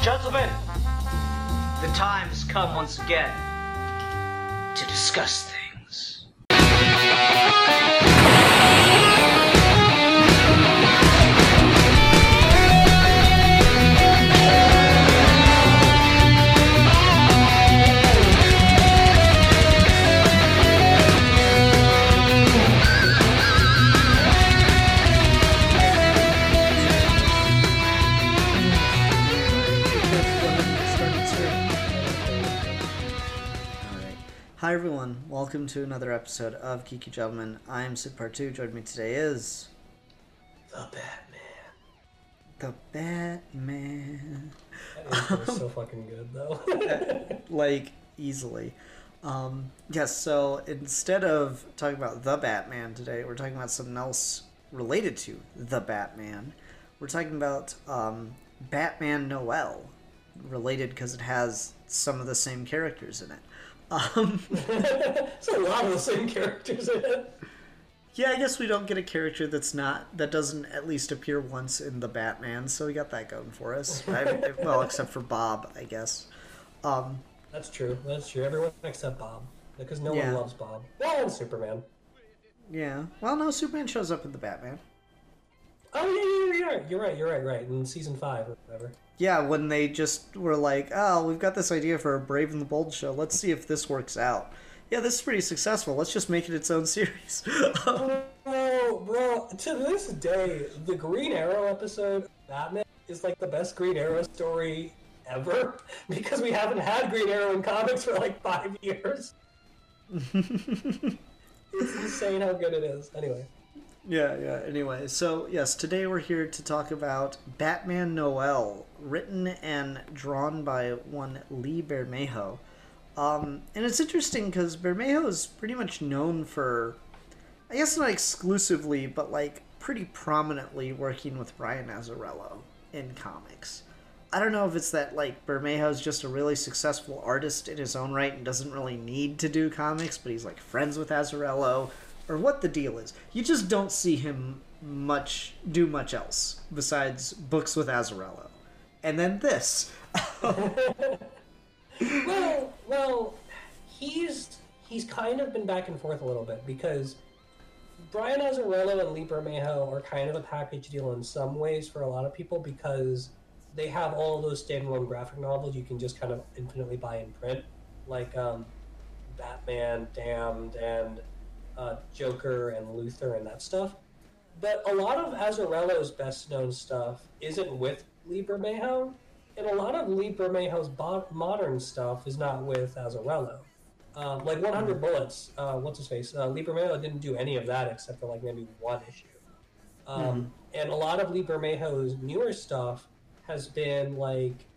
Gentlemen, the time has come once again to discuss things. Hi everyone, welcome to another episode of Geeky Gentlemen. I am Sid Part 2, joining me today is... The Batman. The Batman. That intro is so fucking good, though. Like, easily. Yes, so instead of talking about the Batman today, we're talking about something else related to the Batman. We're talking about Batman Noël, related because it has some of the same characters in it. There's a lot of the same characters in it. Yeah, I guess we don't get a character that doesn't at least appear once in the Batman, so we got that going for us. Well, except for Bob, I guess. That's true. Everyone except Bob, because no one loves Bob. Well, and Superman. Yeah. Well, no, Superman shows up in the Batman. Oh yeah, you're right. In season 5 or whatever. Yeah, when they just were like, oh, we've got this idea for a Brave and the Bold show. Let's see if this works out. Yeah, this is pretty successful. Let's just make it its own series. Bro, to this day, the Green Arrow episode of Batman is like the best Green Arrow story ever, because we haven't had Green Arrow in comics for like 5 years. It's insane how good it is. Anyway. Yeah. Anyway, so yes, today we're here to talk about Batman Noël, written and drawn by one Lee Bermejo. And it's interesting because Bermejo is pretty much known for, I guess not exclusively, but like pretty prominently working with Brian Azzarello in comics. I don't know if it's that like Bermejo is just a really successful artist in his own right and doesn't really need to do comics, but he's like friends with Azzarello, or what the deal is. You just don't see him do much else besides books with Azzarello. And then this. Well, he's kind of been back and forth a little bit, because Brian Azzarello and Lee Bermejo are kind of a package deal in some ways for a lot of people, because they have all of those standalone graphic novels you can just kind of infinitely buy in print, like Batman, Damned, and Joker and Luther and that stuff. But a lot of Azzarello's best known stuff isn't with Lee Bermejo, and a lot of Lee Bermejo's modern stuff is not with Azzarello. Like 100 Bullets, what's his face? Lee Bermejo didn't do any of that except for like maybe one issue. And a lot of Lee Bermejo's newer stuff has been like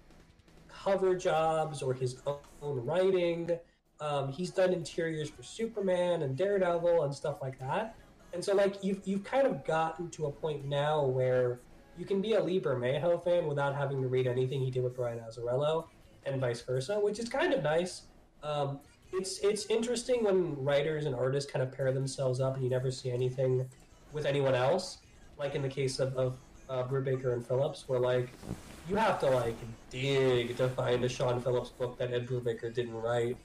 cover jobs or his own writing. He's done interiors for Superman and Daredevil and stuff like that. And so like you've kind of gotten to a point now where you can be a Lee Bermejo fan without having to read anything he did with Brian Azzarello, and vice versa, which is kind of nice. It's interesting when writers and artists kind of pair themselves up and you never see anything with anyone else, like in the case of Brubaker and Phillips, where like you have to like dig to find a Sean Phillips book that Ed Brubaker didn't write.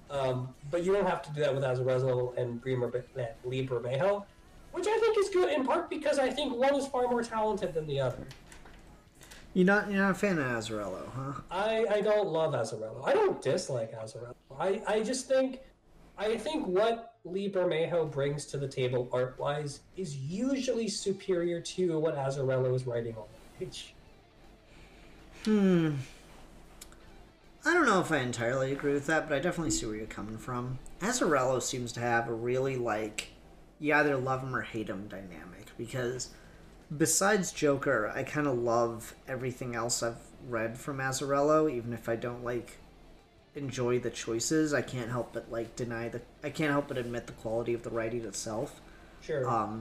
But you don't have to do that with Azzarello and Lee Bermejo, which I think is good in part because I think one is far more talented than the other. You're not a fan of Azzarello, huh? I don't love Azzarello. I don't dislike Azzarello. I just think what Lee Bermejo brings to the table art-wise is usually superior to what Azzarello is writing on the page. I don't know if I entirely agree with that, but I definitely see where you're coming from. Azzarello seems to have a really, like, you either love him or hate him dynamic, because besides Joker, I kind of love everything else I've read from Azzarello, even if I don't, like, enjoy the choices. I can't help but, like, I can't help but admit the quality of the writing itself. Sure.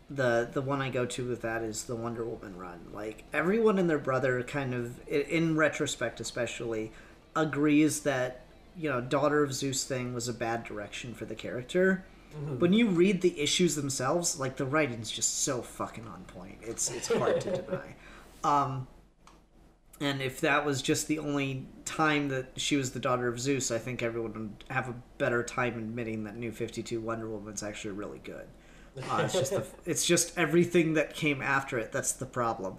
The one I go to with that is the Wonder Woman run. Like, everyone and their brother kind of, in retrospect especially, agrees that, you know, Daughter of Zeus thing was a bad direction for the character. Mm-hmm. When you read the issues themselves, like, the writing's just so fucking on point. It's hard to deny. And if that was just the only time that she was the Daughter of Zeus, I think everyone would have a better time admitting that New 52 Wonder Woman's actually really good. It's just everything that came after it that's the problem.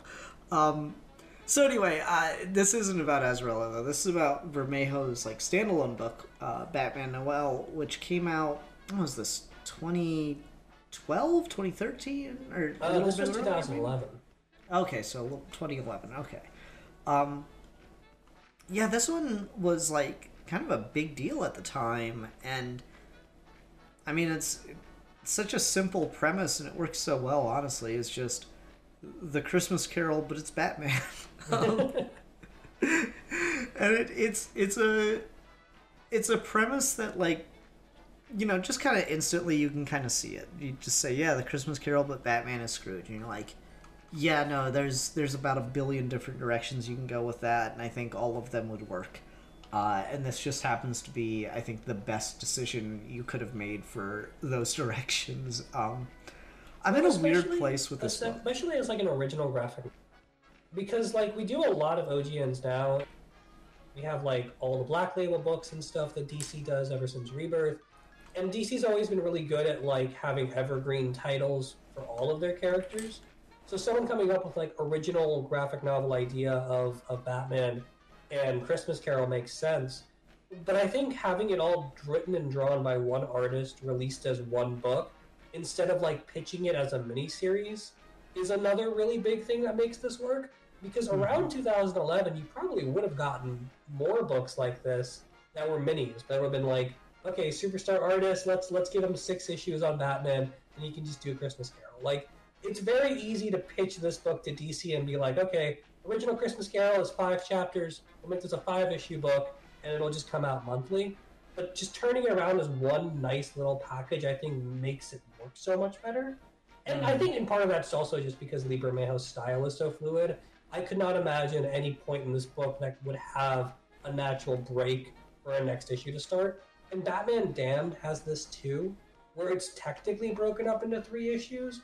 So anyway, this isn't about Azraella though. This is about Vermejo's like standalone book, Batman Noël, which came out. When was this? 2012, 2013, or a little this bit was 2011. Okay, so 2011. Okay. Yeah, this one was like kind of a big deal at the time, and I mean it's such a simple premise and it works so well. Honestly, it's just the Christmas Carol, but it's Batman. And it's a premise that, like, you know, just kind of instantly you can kind of see it. You just say, yeah, the Christmas Carol, but Batman is Scrooge, and you're like, yeah, no, there's about a billion different directions you can go with that, and I think all of them would work. And this just happens to be, I think, the best decision you could have made for those directions. I'm in a weird place with this one. Especially as like an original graphic. Because like we do a lot of OGNs now. We have like all the Black Label books and stuff that DC does ever since Rebirth. And DC's always been really good at like having evergreen titles for all of their characters. So someone coming up with like original graphic novel idea of Batman and Christmas Carol makes sense. But I think having it all written and drawn by one artist released as one book instead of like pitching it as a miniseries is another really big thing that makes this work. Because around 2011, you probably would have gotten more books like this that were minis. That would have been like, okay, superstar artist, let's give him 6 issues on Batman, and he can just do a Christmas Carol. Like, it's very easy to pitch this book to DC and be like, okay, original Christmas Carol is 5 chapters. We'll make this a 5-issue book, and it'll just come out monthly. But just turning it around as one nice little package, I think, makes it work so much better. And I think in part of that's also just because Lee Bermejo's style is so fluid. I could not imagine any point in this book that would have a natural break for a next issue to start. And Batman Damned has this too, where it's technically broken up into 3 issues,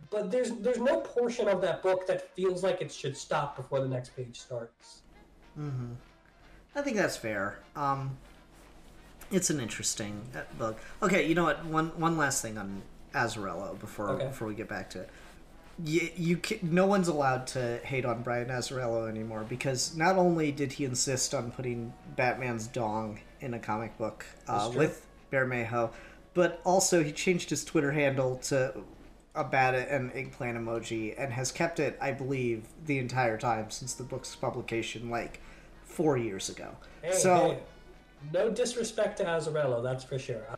but there's no portion of that book that feels like it should stop before the next page starts. Mm-hmm. I think that's fair. It's an interesting book. Okay, you know what? One last thing on Azarello before we get back to it. No one's allowed to hate on Brian Azzarello anymore because not only did he insist on putting Batman's dong in a comic book with Bermejo, but also he changed his Twitter handle to a bat and eggplant emoji and has kept it, I believe, the entire time since the book's publication, like 4 years ago. Hey, no disrespect to Azzarello, that's for sure. I'm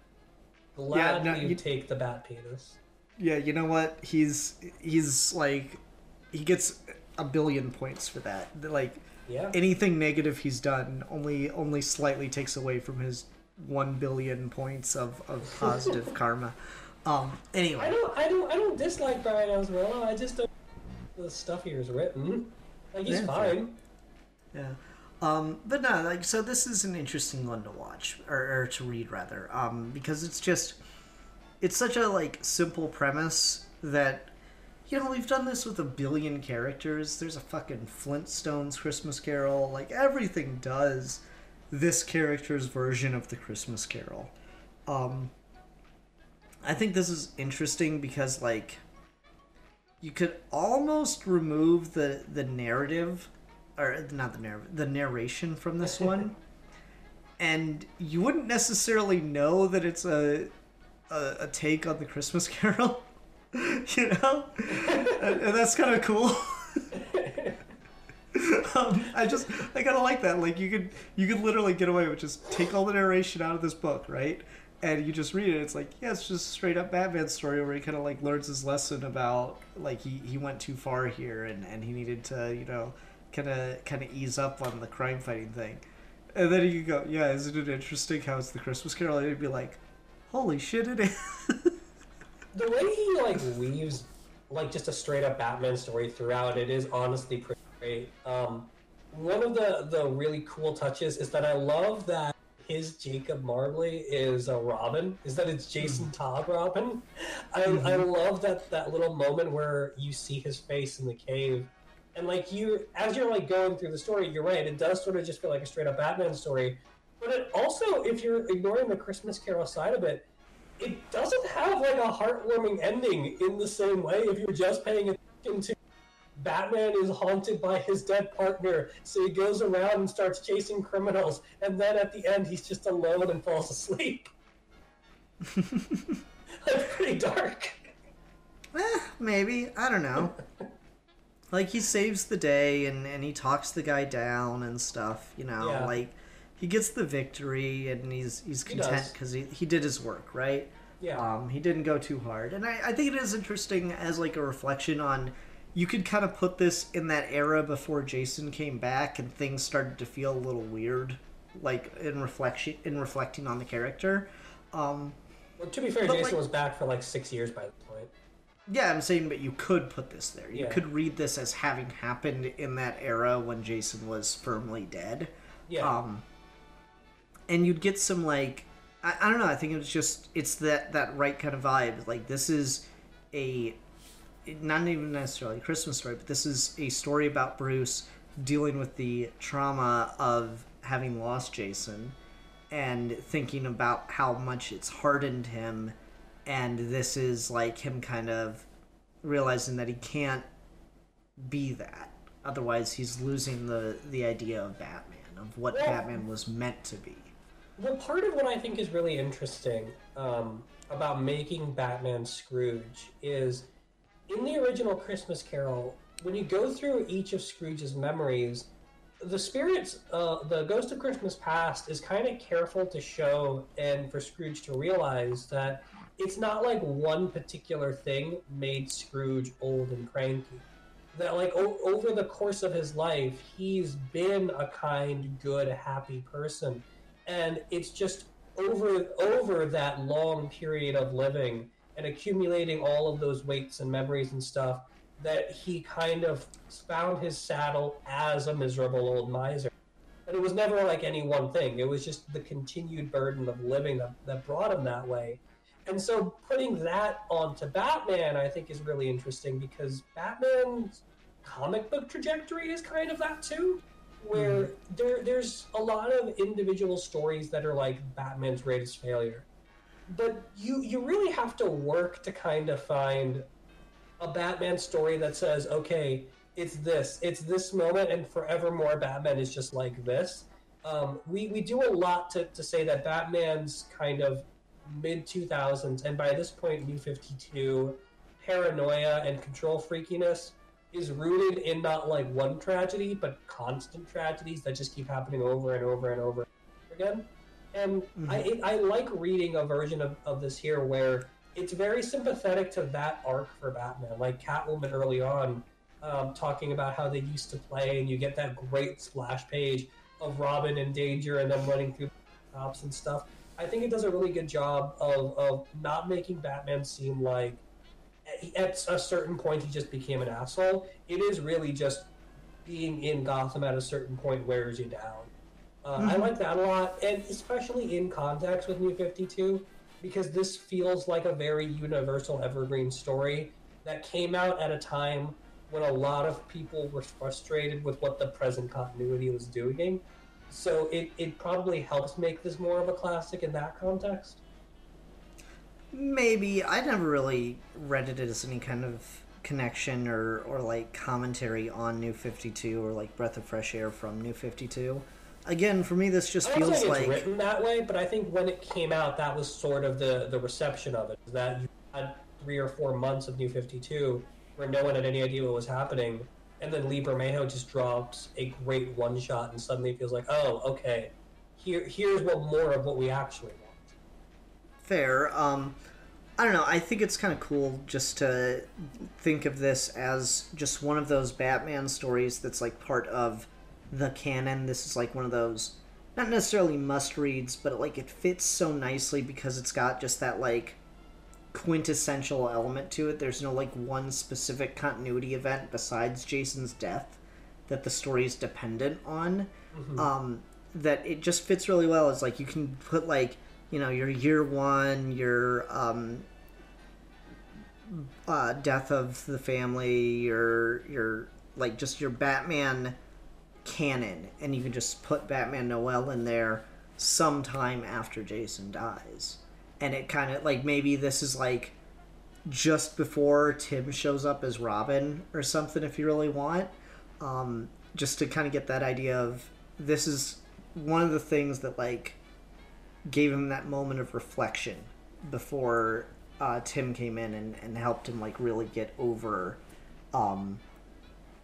glad you take the bat penis. Yeah, you know what? He's like, he gets a billion points for that. Like, anything negative he's done only slightly takes away from his 1 billion points of positive karma. Anyway, I don't dislike Brian Azzarello. I just don't the stuff he was written. Like, he's fine. Yeah. But no, like, so this is an interesting one to watch or to read rather, because it's such a like simple premise that, you know, we've done this with a billion characters. There's a fucking Flintstones Christmas Carol. Like, everything does this character's version of the Christmas Carol. I think this is interesting because, like, you could almost remove the narrative, or not the narrative, the narration from this one, and you wouldn't necessarily know that it's a take on the Christmas Carol, you know, and that's kind of cool. I kind of like that. Like, you could literally get away with just take all the narration out of this book, right? And you just read it. It's like, yeah, it's just a straight up Batman story where he kind of like learns his lesson about like he went too far here and he needed to, you know, kind of ease up on the crime fighting thing. And then you go, yeah, isn't it interesting how it's the Christmas Carol? And you'd be like, holy shit, it is. The way he like weaves like just a straight up Batman story throughout it is honestly pretty great. One of the really cool touches is that I love that his Jacob Marley is a Robin. Is that it's Jason Todd Robin? I love that little moment where you see his face in the cave, and like you as you're like going through the story, you're right. It does sort of just feel like a straight up Batman story, but it also, if you're ignoring the Christmas Carol side of it, it doesn't have like a heartwarming ending in the same way. If you're just paying attention to Batman is haunted by his dead partner, so he goes around and starts chasing criminals, and then at the end he's just alone and falls asleep. Like, pretty dark. Maybe. I don't know. Like, he saves the day, and he talks the guy down and stuff, you know? Yeah. Like, he gets the victory, and he's content because he did his work, right? Yeah. He didn't go too hard. And I think it is interesting as, like, a reflection on... You could kind of put this in that era before Jason came back and things started to feel a little weird, like in reflecting on the character. Well, to be fair, Jason was back for like 6 years by this point. Yeah, I'm saying, but you could put this there. You Yeah. could read this as having happened in that era when Jason was firmly dead. Yeah. And you'd get some, like, I don't know, I think it's that right kind of vibe. Like, this is not even necessarily a Christmas story, but this is a story about Bruce dealing with the trauma of having lost Jason and thinking about how much it's hardened him, and this is like him kind of realizing that he can't be that. Otherwise he's losing the idea of Batman, of what Batman was meant to be. Well, part of what I think is really interesting about making Batman Scrooge is, in the original Christmas Carol, when you go through each of Scrooge's memories, the spirits, the Ghost of Christmas Past is kind of careful to show and for Scrooge to realize that it's not like one particular thing made Scrooge old and cranky. That like over the course of his life, he's been a kind, good, happy person. And it's just over that long period of living and accumulating all of those weights and memories and stuff, that he kind of found his saddle as a miserable old miser. But it was never like any one thing. It was just the continued burden of living that brought him that way. And so putting that onto Batman, I think, is really interesting, because Batman's comic book trajectory is kind of that too, where there's a lot of individual stories that are like Batman's greatest failure. But you really have to work to kind of find a Batman story that says, okay, it's this moment, and forevermore Batman is just like this. We do a lot to say that Batman's kind of mid-2000s, and by this point, New 52, paranoia and control freakiness is rooted in not like one tragedy, but constant tragedies that just keep happening over and over and over again. And I like reading a version of this here where it's very sympathetic to that arc for Batman. Like Catwoman early on, talking about how they used to play, and you get that great splash page of Robin in danger and then running through the cops and stuff. I think it does a really good job of not making Batman seem like at a certain point he just became an asshole. It is really just being in Gotham at a certain point wears you down. I like that a lot, and especially in context with New 52, because this feels like a very universal evergreen story that came out at a time when a lot of people were frustrated with what the present continuity was doing. So it probably helps make this more of a classic in that context. Maybe. I never really read it as any kind of connection or like commentary on New 52 or like breath of fresh air from New 52. Again, for me, this just feels I don't think like it's written that way, but I think when it came out, that was sort of the reception of it. That you had 3 or 4 months of New 52 where no one had any idea what was happening, and then Lee Bermejo just drops a great one-shot, and suddenly it feels like, oh, okay, here's more of what we actually want. Fair. I don't know. I think it's kind of cool just to think of this as just one of those Batman stories that's like part of the canon. This is like one of those, not necessarily must reads, but like it fits so nicely because it's got just that like quintessential element to it. There's no like one specific continuity event besides Jason's death that the story is dependent on. That it just fits really well. It's like you can put like, you know, your year one, your death of the family, your like just your Batman canon, and you can just put Batman Noel in there sometime after Jason dies. And it kind of like, maybe this is like just before Tim shows up as Robin or something, if you really want, just to kind of get that idea of, this is one of the things that like gave him that moment of reflection before Tim came in and helped him like really get over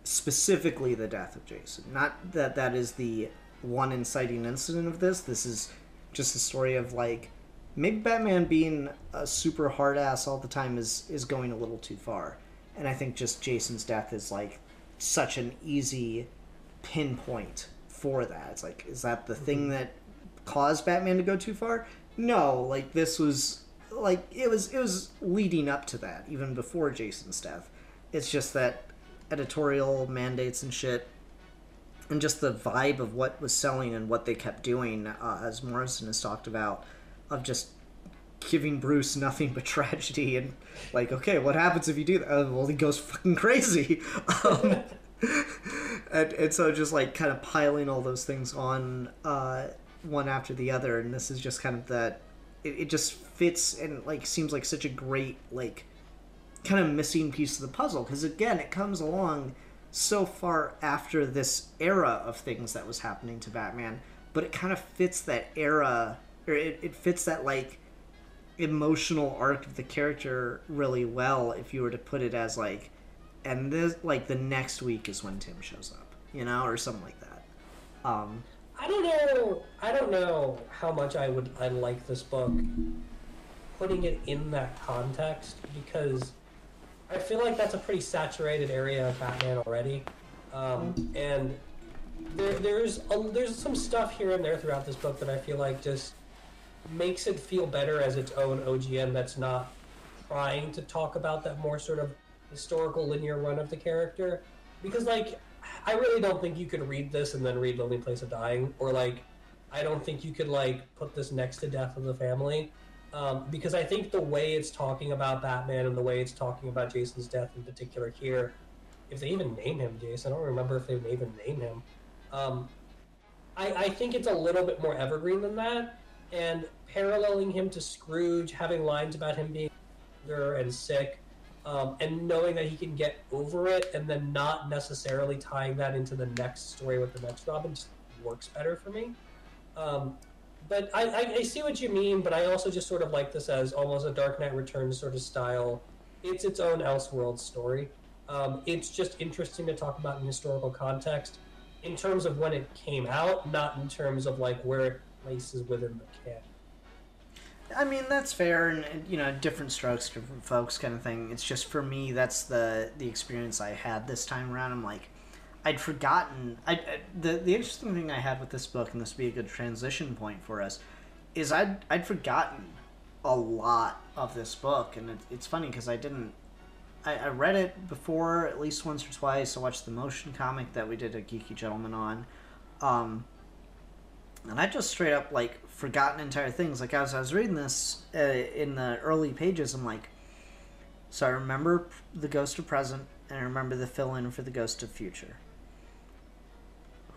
specifically the death of Jason. Not that that is the one inciting incident of this. This is just a story of like, maybe Batman being a super hard ass all the time is going a little too far. And I think just Jason's death is like such an easy pinpoint for that. It's like, is that the thing that caused Batman to go too far? No, like this was like, it was leading up to that even before Jason's death. It's just that editorial mandates and shit, and just the vibe of what was selling and what they kept doing, as Morrison has talked about, of just giving Bruce nothing but tragedy, and like, okay, what happens if you do that? Well, he goes fucking crazy. And so just like kind of piling all those things on one after the other, and this is just kind of that, it just fits and like seems like such a great like kind of missing piece of the puzzle, because again, it comes along so far after this era of things that was happening to Batman, but it kind of fits that era, or it fits that like emotional arc of the character really well, if you were to put it as like, and this like the next week is when Tim shows up, you know, or something like that. I don't know how much I like this book putting it in that context, because I feel like that's a pretty saturated area of Batman already, and there's some stuff here and there throughout this book that I feel like just makes it feel better as its own OGN that's not trying to talk about that more sort of historical linear run of the character. Because like, I really don't think you could read this and then read Lonely Place of Dying, or like, I don't think you could like put this next to Death of the Family, because I think the way it's talking about Batman and the way it's talking about Jason's death in particular here, if they even name him Jason, I don't remember if they even name him, I think it's a little bit more evergreen than that, and paralleling him to Scrooge, having lines about him being older and sick, and knowing that he can get over it, and then not necessarily tying that into the next story with the next Robin, just works better for me. But I see what you mean, but I also just sort of like this as almost a Dark Knight Returns sort of style. It's its own Elseworld story. It's just interesting to talk about in historical context, in terms of when it came out, not in terms of like where it places within the canon. I mean, that's fair, and you know, different strokes, different folks kind of thing. It's just, for me, that's the experience I had this time around. I'm like, I'd forgotten. The interesting thing I had with this book, and this would be a good transition point for us, is I'd forgotten a lot of this book, and it's funny because I I read it before at least once or twice. I watched the motion comic that we did a Geeky Gentleman on, and I just straight up like forgotten entire things. Like as I was reading this in the early pages, I'm like, so I remember the Ghost of Present, and I remember the fill-in for the Ghost of Future.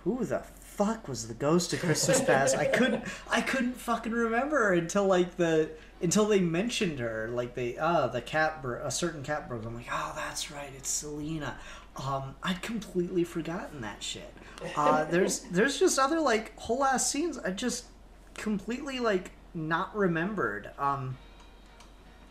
Who the fuck was the Ghost of Christmas Past? I couldn't fucking remember until they mentioned her. Like the cat, a certain cat broke. I'm like, oh, that's right, it's Selena. I'd completely forgotten that shit. There's just other like whole ass scenes I just completely like not remembered.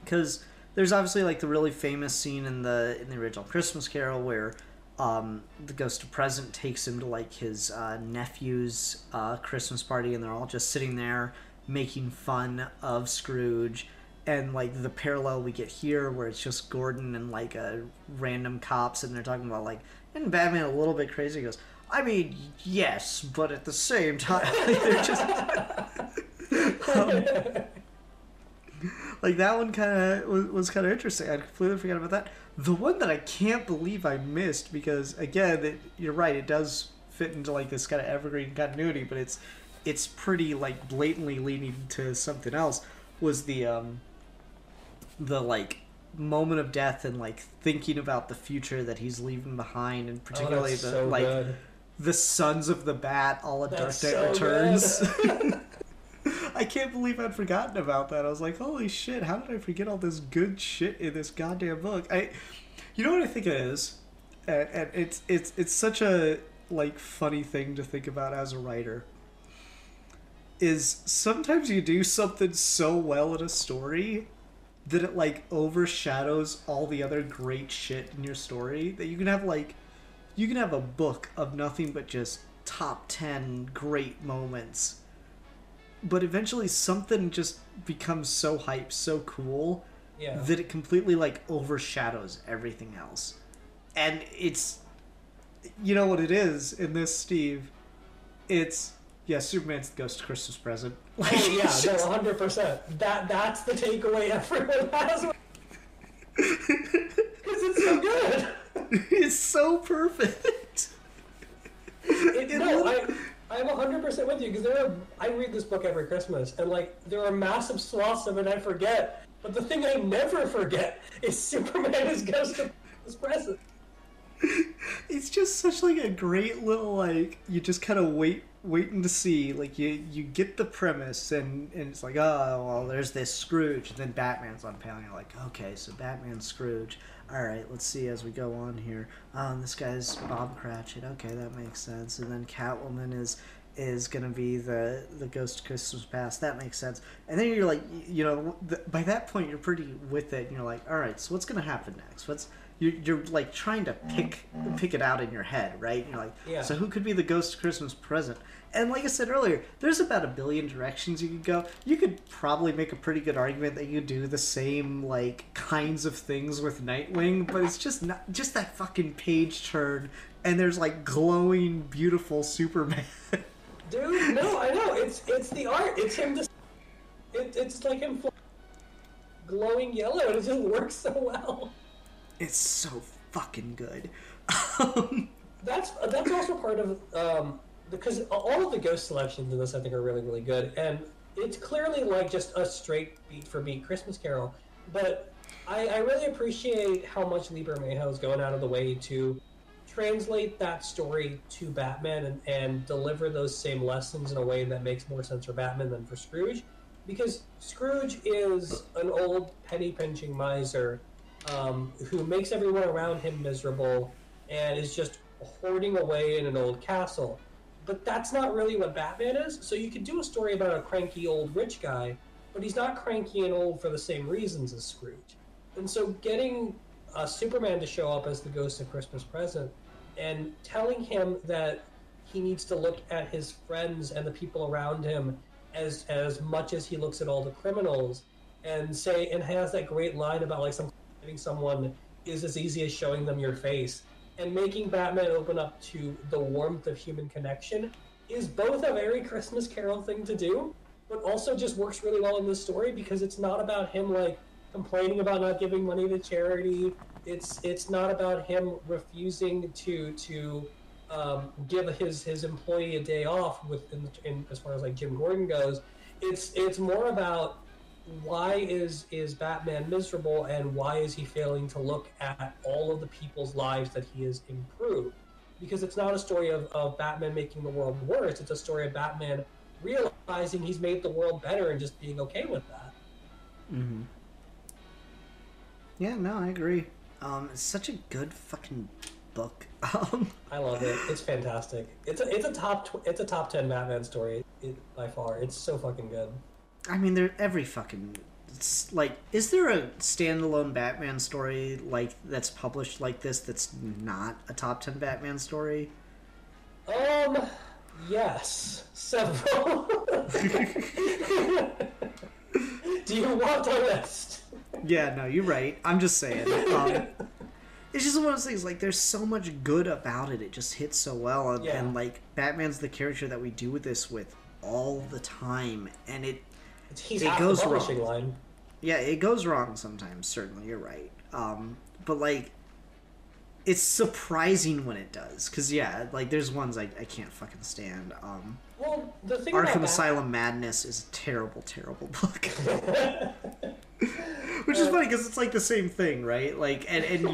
Because there's obviously like the really famous scene in the original Christmas Carol where the Ghost of Present takes him to like his nephew's Christmas party, and they're all just sitting there making fun of Scrooge. And like the parallel we get here where it's just Gordon and like a random cops, and they're talking about like, isn't Batman a little bit crazy? He goes, I mean, yes, but at the same time, they're just Like that one kind of was kind of interesting. I completely forgot about that. The one that I can't believe I missed because again, you're right. It does fit into like this kind of evergreen continuity, but it's pretty like blatantly leaning to something else. Was the like moment of death and like thinking about the future that he's leaving behind, and particularly the Sons of the Bat, all of Dark Knight Returns. I can't believe I'd forgotten about that. I was like, holy shit, how did I forget all this good shit in this goddamn book? You know what I think it is? And it's such a like funny thing to think about as a writer. Is sometimes you do something so well in a story that it like overshadows all the other great shit in your story, that you can have a book of nothing but just top 10 great moments, but eventually something just becomes so hype, so cool, that it completely like overshadows everything else. And it's, you know what it is in this, Steve? It's Superman's the Ghost Christmas present. Like, oh yeah, no, 100%. That's the takeaway everyone has. Because it's so good. It's so perfect. I'm 100% with you, because I read this book every Christmas, and like there are massive swaths of it I forget, but the thing I never forget is Superman is Ghost of Christmas present. It's just such like a great little like, you just kind of waiting to see, like you get the premise, and it's like, oh well, there's this Scrooge, and then Batman's on panel. You're like, okay, so Batman's Scrooge. All right, let's see as we go on here. This guy's Bob Cratchit. Okay, that makes sense. And then Catwoman is gonna be the Ghost of Christmas Past. That makes sense. And then you're like, you know, by that point you're pretty with it, and you're like, all right, so what's gonna happen next? You're like trying to pick it out in your head, right? And you're like, yeah. So who could be the Ghost of Christmas Present? And like I said earlier, there's about 1 billion directions you could go. You could probably make a pretty good argument that you do the same like kinds of things with Nightwing, but it's just not just that fucking page turn, and there's like glowing, beautiful Superman. Dude, no, I know. It's the art. It's him just. It's like him glowing yellow, and it just works so well. It's so fucking good. That's also part of because all of the ghost selections in this I think are really, really good, and it's clearly like just a straight beat for beat Christmas Carol. But I really appreciate how much Lee Bermejo is going out of the way to translate that story to Batman and deliver those same lessons in a way that makes more sense for Batman than for Scrooge, because Scrooge is an old penny pinching miser who makes everyone around him miserable and is just hoarding away in an old castle. But that's not really what Batman is. So you could do a story about a cranky old rich guy, but he's not cranky and old for the same reasons as Scrooge. And so getting Superman to show up as the Ghost of Christmas Present and telling him that he needs to look at his friends and the people around him as much as he looks at all the criminals, and has that great line about like giving someone is as easy as showing them your face, and making Batman open up to the warmth of human connection is both a very Christmas Carol thing to do, but also just works really well in this story because it's not about him like complaining about not giving money to charity. It's not about him refusing to give his employee a day off in as far as like Jim Gordon goes. It's more about why is Batman miserable, and why is he failing to look at all of the people's lives that he has improved? Because it's not a story of Batman making the world worse. It's a story of Batman realizing he's made the world better and just being okay with that. Mm-hmm. Yeah, no, I agree. It's such a good fucking book. I love it. It's fantastic. It's a top 10 Batman story by far. It's so fucking good. I mean, it's like, is there a standalone Batman story like that's published like this that's not a top 10 Batman story? Yes, several. Do you want a list? Yeah, no, you're right. I'm just saying. It's just one of those things, like, there's so much good about it. It just hits so well. And like, Batman's the character that we do this with all the time. And it goes the publishing wrong. Line. Yeah, it goes wrong sometimes, certainly, you're right. But, like, it's surprising when it does. Because, yeah, like, there's ones I can't fucking stand. Well, the thing Arkham about Asylum Madness is a terrible, terrible book. Which is funny, because it's, like, the same thing, right? Like, and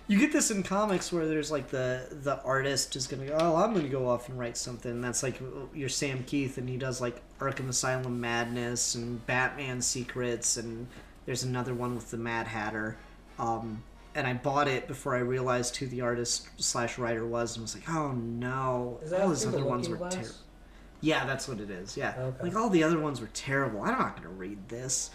you get this in comics where there's, like, the artist is going to go, oh, I'm going to go off and write something. And that's, like, your Sam Keith, and he does, like, Arkham Asylum Madness and Batman Secrets, and there's another one with the Mad Hatter. And I bought it before I realized who the artist/writer was, and was like, oh, no. All those other ones were terrible. Yeah, that's what it is, yeah. Okay. Like, all the other ones were terrible. I'm not going to read this.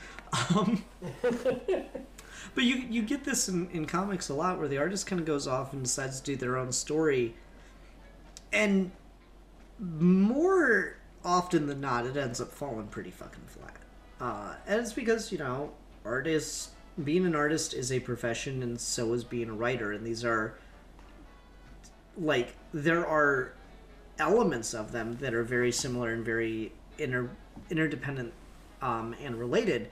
But you get this in comics a lot, where the artist kind of goes off and decides to do their own story. And more often than not, it ends up falling pretty fucking flat. And it's because, you know, being an artist is a profession, and so is being a writer. And these are, like, there are elements of them that are very similar and very interdependent and related.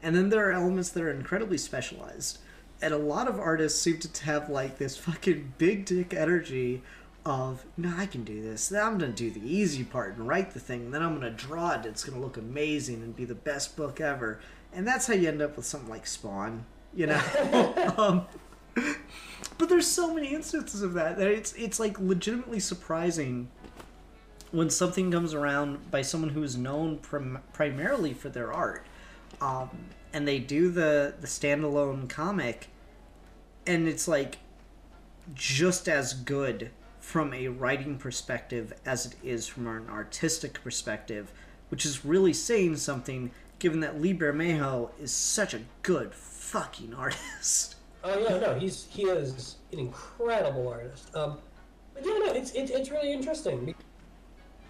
And then there are elements that are incredibly specialized. And a lot of artists seem to have, like, this fucking big dick energy of, no, I can do this. Then I'm going to do the easy part and write the thing. And then I'm going to draw it. It's going to look amazing and be the best book ever. And that's how you end up with something like Spawn, you know? But there's so many instances of that it's like legitimately surprising when something comes around by someone who is known primarily for their art. And they do the standalone comic, and it's like just as good from a writing perspective as it is from an artistic perspective, which is really saying something, given that Lee Bermejo is such a good fucking artist. Oh yeah, no, he is an incredible artist. But yeah, no, it's really interesting.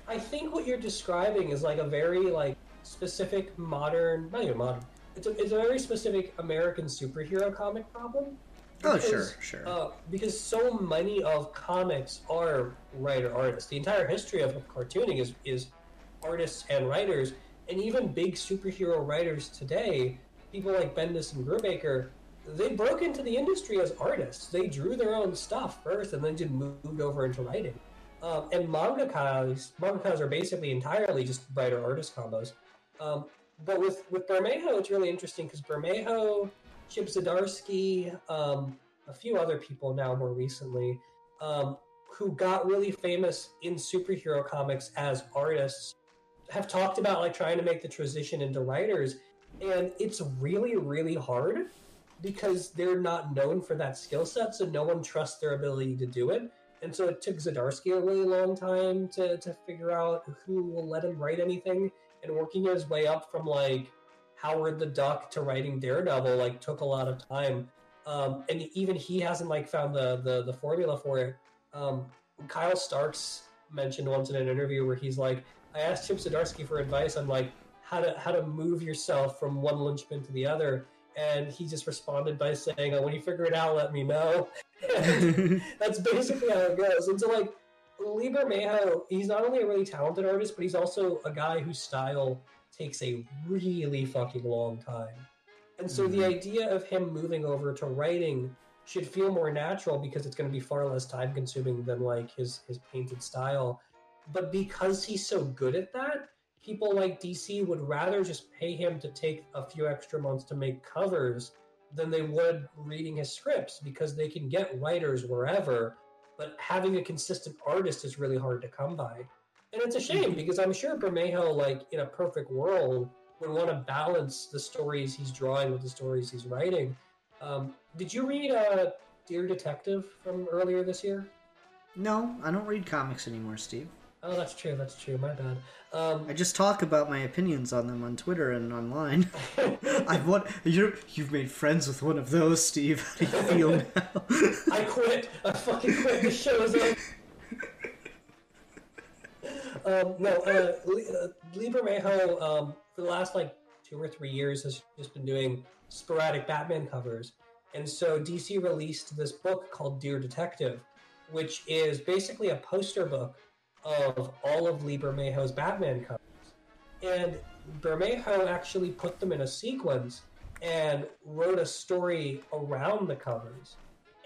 I think what you're describing is like a very like specific modern, not even modern. It's a very specific American superhero comic problem. Because, sure. Because so many of comics are writer-artists. The entire history of cartooning is artists and writers, and even big superhero writers today, people like Bendis and Brubaker, they broke into the industry as artists. They drew their own stuff first, and then just moved over into writing. And mangakas are basically entirely just writer-artist combos. But with Bermejo, it's really interesting because Bermejo, Chip Zdarsky, a few other people now more recently, who got really famous in superhero comics as artists, have talked about like trying to make the transition into writers, and it's really, really hard because they're not known for that skill set, so no one trusts their ability to do it. And so it took Zdarsky a really long time to figure out who will let him write anything, and working his way up from like Howard the Duck to writing Daredevil like took a lot of time. And even he hasn't like found the formula for it. Kyle Starks mentioned once in an interview where he's like, I asked Chip Zdarsky for advice on like how to move yourself from one linchpin to the other, and he just responded by saying, when you figure it out, let me know. That's basically how it goes. And so like Lee Bermejo, he's not only a really talented artist, but he's also a guy whose style takes a really fucking long time. And so the idea of him moving over to writing should feel more natural because it's going to be far less time consuming than like his painted style. But because he's so good at that, people like DC would rather just pay him to take a few extra months to make covers than they would reading his scripts, because they can get writers wherever, but having a consistent artist is really hard to come by. And it's a shame because I'm sure Bermejo, like in a perfect world, would want to balance the stories he's drawing with the stories he's writing. Did you read Dear Detective from earlier this year? No, I don't read comics anymore, Steve. Oh, that's true. My bad. I just talk about my opinions on them on Twitter and online. You've made friends with one of those, Steve. How do you feel now? I quit. I fucking quit. The show's up. Lee Bermejo, for the last like 2 or 3 years, has just been doing sporadic Batman covers. And so DC released this book called Dear Detective, which is basically a poster book of all of Lee Bermejo's Batman covers. And Bermejo actually put them in a sequence and wrote a story around the covers.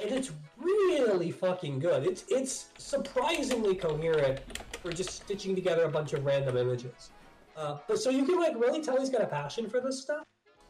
And it's really fucking good. It's surprisingly coherent for just stitching together a bunch of random images. But so you can like really tell he's got a passion for this stuff.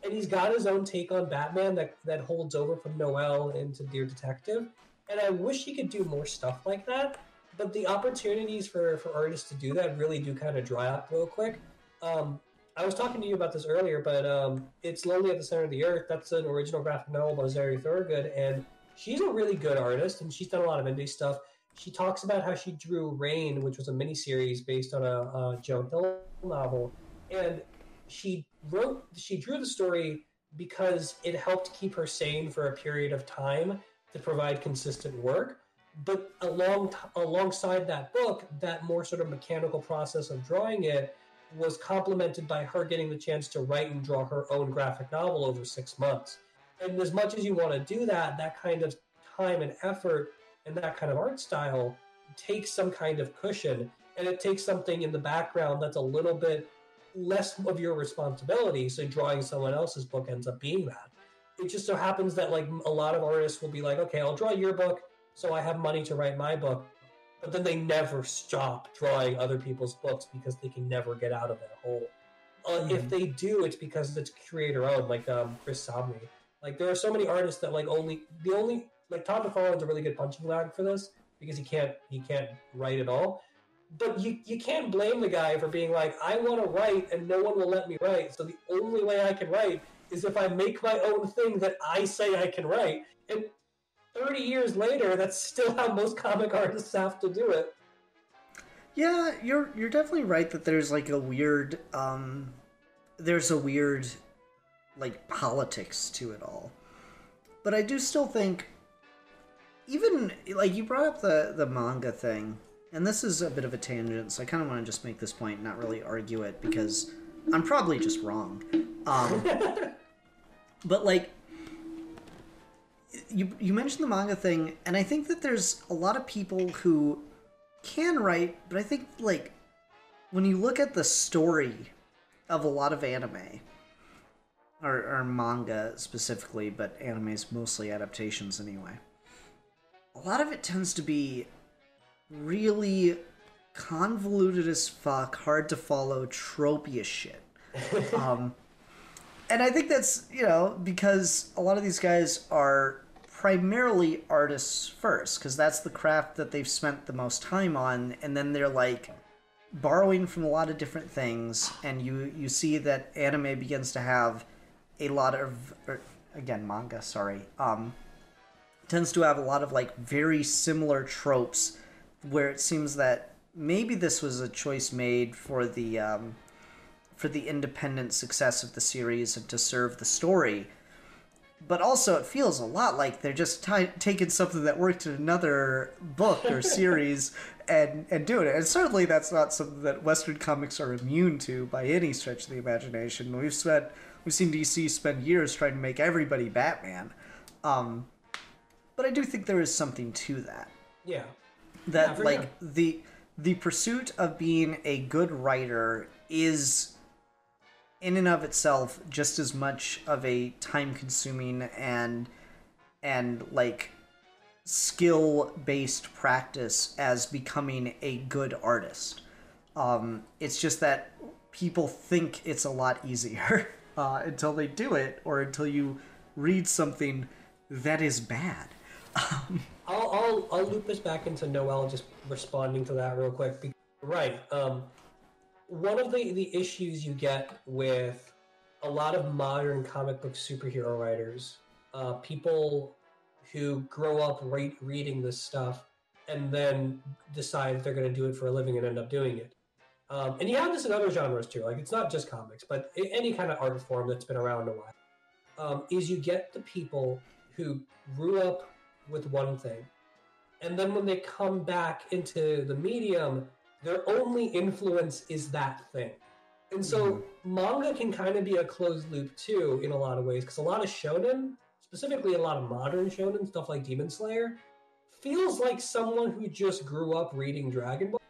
And he's got his own take on Batman that holds over from Noël into Dear Detective. And I wish he could do more stuff like that. But the opportunities for artists to do that really do kind of dry up real quick. I was talking to you about this earlier, but it's Lonely at the Center of the Earth. That's an original graphic novel by Zari Thorogood, and she's a really good artist, and she's done a lot of indie stuff. She talks about how she drew Rain, which was a miniseries based on a Joe Hill novel, and she drew the story because it helped keep her sane for a period of time to provide consistent work. But alongside that book, that more sort of mechanical process of drawing it was complemented by her getting the chance to write and draw her own graphic novel over 6 months. And as much as you want to do that kind of time and effort and that kind of art style takes some kind of cushion, and it takes something in the background that's a little bit less of your responsibility. So drawing someone else's book ends up being that. It just so happens that like a lot of artists will be like, okay, I'll draw your book so I have money to write my book. But then they never stop drawing other people's books because they can never get out of that hole. If they do, it's because it's creator-owned, like Chris Samnee. Like there are so many artists that like Todd McFarlane's a really good punching bag for this because he can't write at all. But you can't blame the guy for being like, I want to write and no one will let me write. So the only way I can write is if I make my own thing that I say I can write. And 30 years later, that's still how most comic artists have to do it. Yeah, you're definitely right that there's like a weird like politics to it all. But I do still think, even like you brought up the manga thing, and this is a bit of a tangent, so I kind of want to just make this point, not really argue it because I'm probably just wrong. But like you mentioned the manga thing, and I think that there's a lot of people who can write, but I think like when you look at the story of a lot of anime or manga specifically, but anime is mostly adaptations anyway, a lot of it tends to be really convoluted as fuck, hard to follow, tropey as shit. And I think that's, because a lot of these guys are primarily artists first, because that's the craft that they've spent the most time on, and then they're like borrowing from a lot of different things, and you see that anime begins to have a lot of, manga, tends to have a lot of like very similar tropes, where it seems that maybe this was a choice made for the independent success of the series and to serve the story. But also it feels a lot like they're just taking something that worked in another book or series and doing it. And certainly that's not something that Western comics are immune to by any stretch of the imagination. We've seen DC spend years trying to make everybody Batman. But I do think there is something to that. Yeah. That the pursuit of being a good writer is in and of itself just as much of a time-consuming and like skill-based practice as becoming a good artist. It's just that people think it's a lot easier until they do it, or until you read something that is bad. I'll loop this back into Noël, just responding to that real quick. Right. One of the issues you get with a lot of modern comic book superhero writers, people who grow up reading this stuff and then decide they're going to do it for a living and end up doing it. And you have this in other genres too. Like, it's not just comics, but any kind of art form that's been around a while. Is you get the people who grew up with one thing, and then when they come back into the medium, their only influence is that thing. And so manga can kind of be a closed loop too in a lot of ways, because a lot of shonen, specifically a lot of modern shonen, stuff like Demon Slayer, feels like someone who just grew up reading Dragon Ball.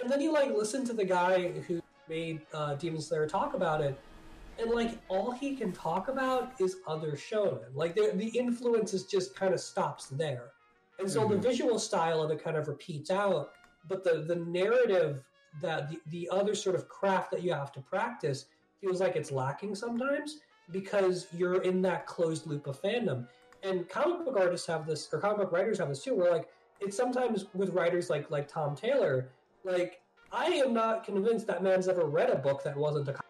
And then you like listen to the guy who Demon Slayer talk about it, and like all he can talk about is other shonen. Like the influences just kind of stops there, and so the visual style of it kind of repeats out, but the narrative, that the other sort of craft that you have to practice, feels like it's lacking sometimes because you're in that closed loop of fandom. And comic book artists have this, or comic book writers have this too, where like it's sometimes with writers like Tom Taylor, like I am not convinced that man's ever read a book that wasn't a comic.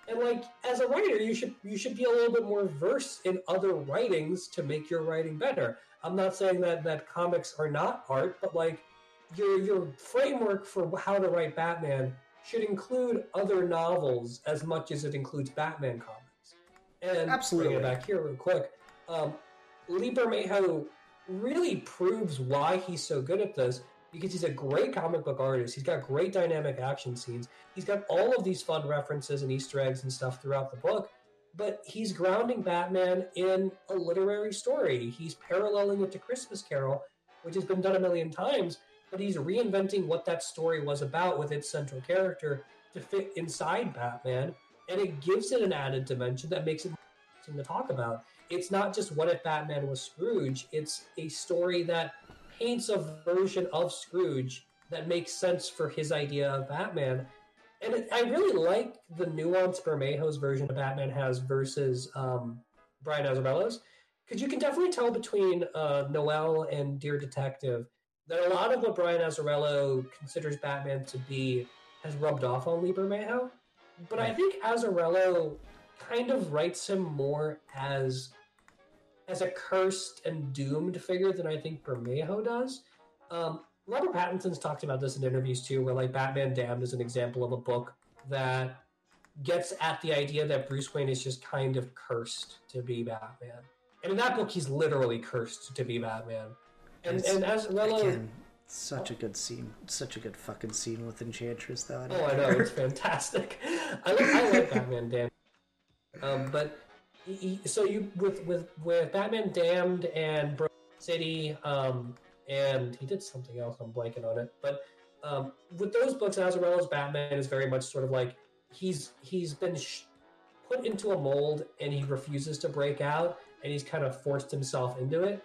And like as a writer, you should be a little bit more versed in other writings to make your writing better. I'm not saying that comics are not art, but like your framework for how to write Batman should include other novels as much as it includes Batman comics. And absolutely, bring it back here real quick. Lee Bermejo really proves why he's so good at this, because he's a great comic book artist. He's got great dynamic action scenes. He's got all of these fun references and Easter eggs and stuff throughout the book, but he's grounding Batman in a literary story. He's paralleling it to Christmas Carol, which has been done a million times, but he's reinventing what that story was about with its central character to fit inside Batman, and it gives it an added dimension that makes it interesting to talk about. It's not just what if Batman was Scrooge, it's a story that paints a version of Scrooge that makes sense for his idea of Batman. And I really like the nuance Bermejo's version of Batman has versus Brian Azzarello's, because you can definitely tell between Noël and Dear Detective that a lot of what Brian Azzarello considers Batman to be has rubbed off on Lee Bermejo. But I think Azzarello kind of writes him more as a cursed and doomed figure than I think Bermejo does. Robert Pattinson's talked about this in interviews too, where like Batman Damned is an example of a book that gets at the idea that Bruce Wayne is just kind of cursed to be Batman. And in that book, he's literally cursed to be Batman. And Azzarello... Again, such a good scene. Such a good fucking scene with Enchantress, though. I know, it's fantastic. I like Batman Damned. But so you with Batman Damned and Broken City, and he did something else, I'm blanking on it. But with those books, Azzarello's Batman is very much sort of like he's been put into a mold and he refuses to break out, and he's kind of forced himself into it.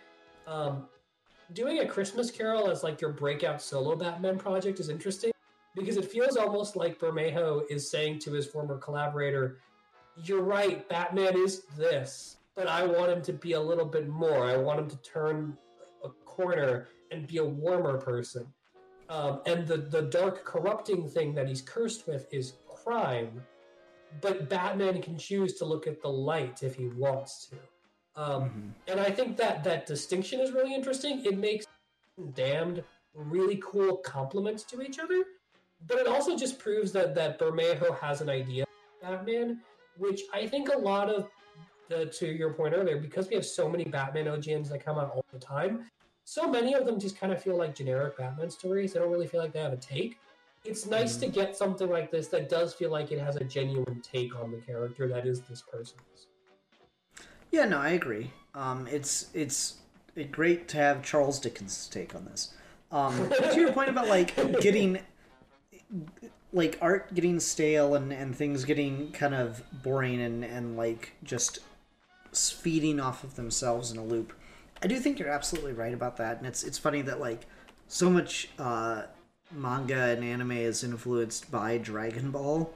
Doing A Christmas Carol as like your breakout solo Batman project is interesting, because it feels almost like Bermejo is saying to his former collaborator, you're right, Batman is this, but I want him to be a little bit more. I want him to turn a corner and be a warmer person. And the dark, corrupting thing that he's cursed with is crime, but Batman can choose to look at the light if he wants to. And I think that distinction is really interesting. It makes Damned really cool complements to each other, but it also just proves that Bermejo has an idea of Batman, which I think a lot of, to your point earlier, because we have so many Batman OGNs that come out all the time, so many of them just kind of feel like generic Batman stories. They don't really feel like they have a take. It's nice to get something like this that does feel like it has a genuine take on the character that is this person's. Yeah, no, I agree. It's great to have Charles Dickens' take on this. To your point about like getting like art getting stale and things getting kind of boring and like just feeding off of themselves in a loop, I do think you're absolutely right about that. And it's funny that like so much manga and anime is influenced by Dragon Ball,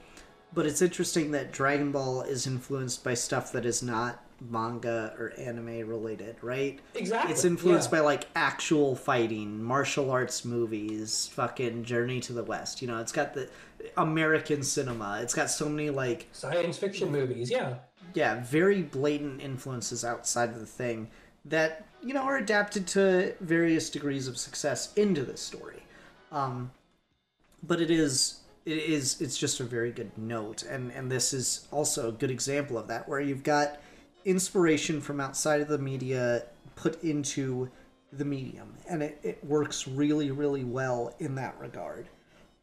but it's interesting that Dragon Ball is influenced by stuff that is not manga or anime related, right? Exactly. It's influenced by like actual fighting, martial arts movies, fucking Journey to the West. You know, it's got the American cinema. It's got so many like science fiction movies. Yeah, very blatant influences outside of the thing that, you know, are adapted to various degrees of success into this story. But it's just a very good note, and this is also a good example of that, where you've got inspiration from outside of the media put into the medium, and it works really, really well in that regard.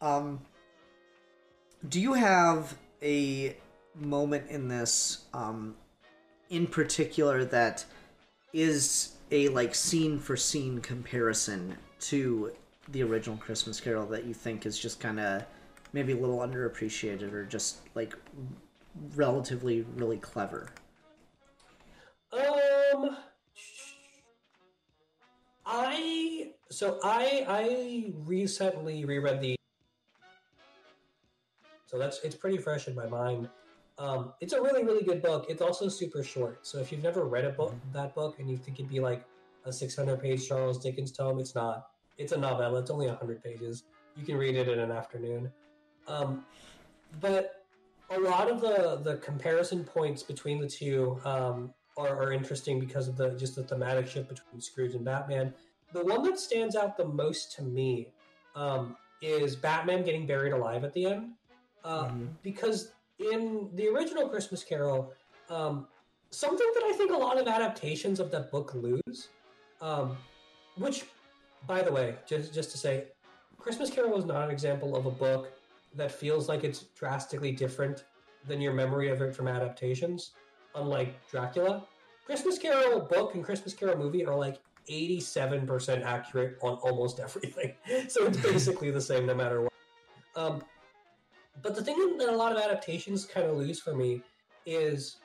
Do you have a moment in this in particular that is a like scene for scene comparison to the original Christmas Carol that you think is just kind of maybe a little underappreciated or just like relatively really clever? Um, I recently reread it's pretty fresh in my mind. It's a really really good book. It's also super short. So if you've never read that book and you think it'd be like a 600-page Charles Dickens tome, it's not. It's a novella. It's only 100 pages. You can read it in an afternoon. But a lot of the comparison points between the two are interesting because of the thematic shift between Scrooge and Batman. The one that stands out the most to me is Batman getting buried alive at the end, because in the original Christmas Carol, something that I think a lot of adaptations of that book lose, which, by the way, just to say, Christmas Carol is not an example of a book that feels like it's drastically different than your memory of it from adaptations, unlike Dracula. Christmas Carol book and Christmas Carol movie are like 87% accurate on almost everything. So it's basically the same no matter what. But the thing that a lot of adaptations kind of lose for me is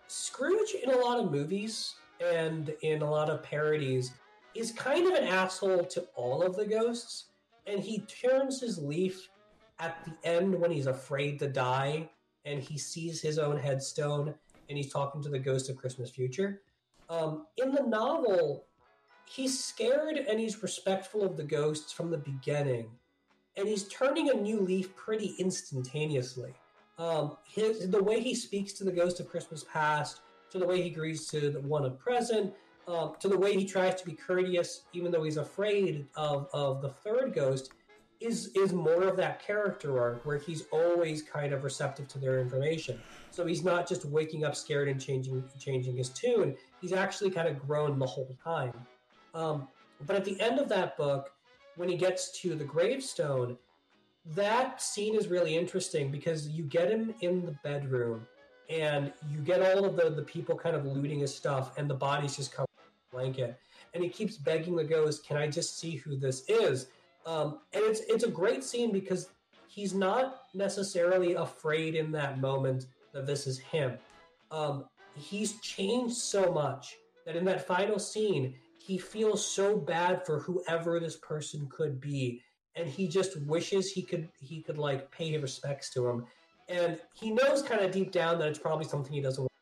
Scrooge in a lot of movies and in a lot of parodies is kind of an asshole to all of the ghosts, and he turns his leaf at the end when he's afraid to die and he sees his own headstone and he's talking to the ghost of Christmas Future. In the novel, he's scared and he's respectful of the ghosts from the beginning, and he's turning a new leaf pretty instantaneously. The way he speaks to the ghost of Christmas Past, to the way he greets to the one of present, to the way he tries to be courteous even though he's afraid of the third ghost, is more of that character arc where he's always kind of receptive to their information. So he's not just waking up scared and changing his tune. He's actually kind of grown the whole time. But at the end of that book, when he gets to the gravestone, that scene is really interesting because you get him in the bedroom and you get all of the people kind of looting his stuff and the body's just covered in a blanket. And he keeps begging the ghost, can I just see who this is? And it's a great scene because he's not necessarily afraid in that moment that this is him. He's changed so much that in that final scene, he feels so bad for whoever this person could be, and he just wishes he could like pay respects to him. And he knows kind of deep down that it's probably something he doesn't want.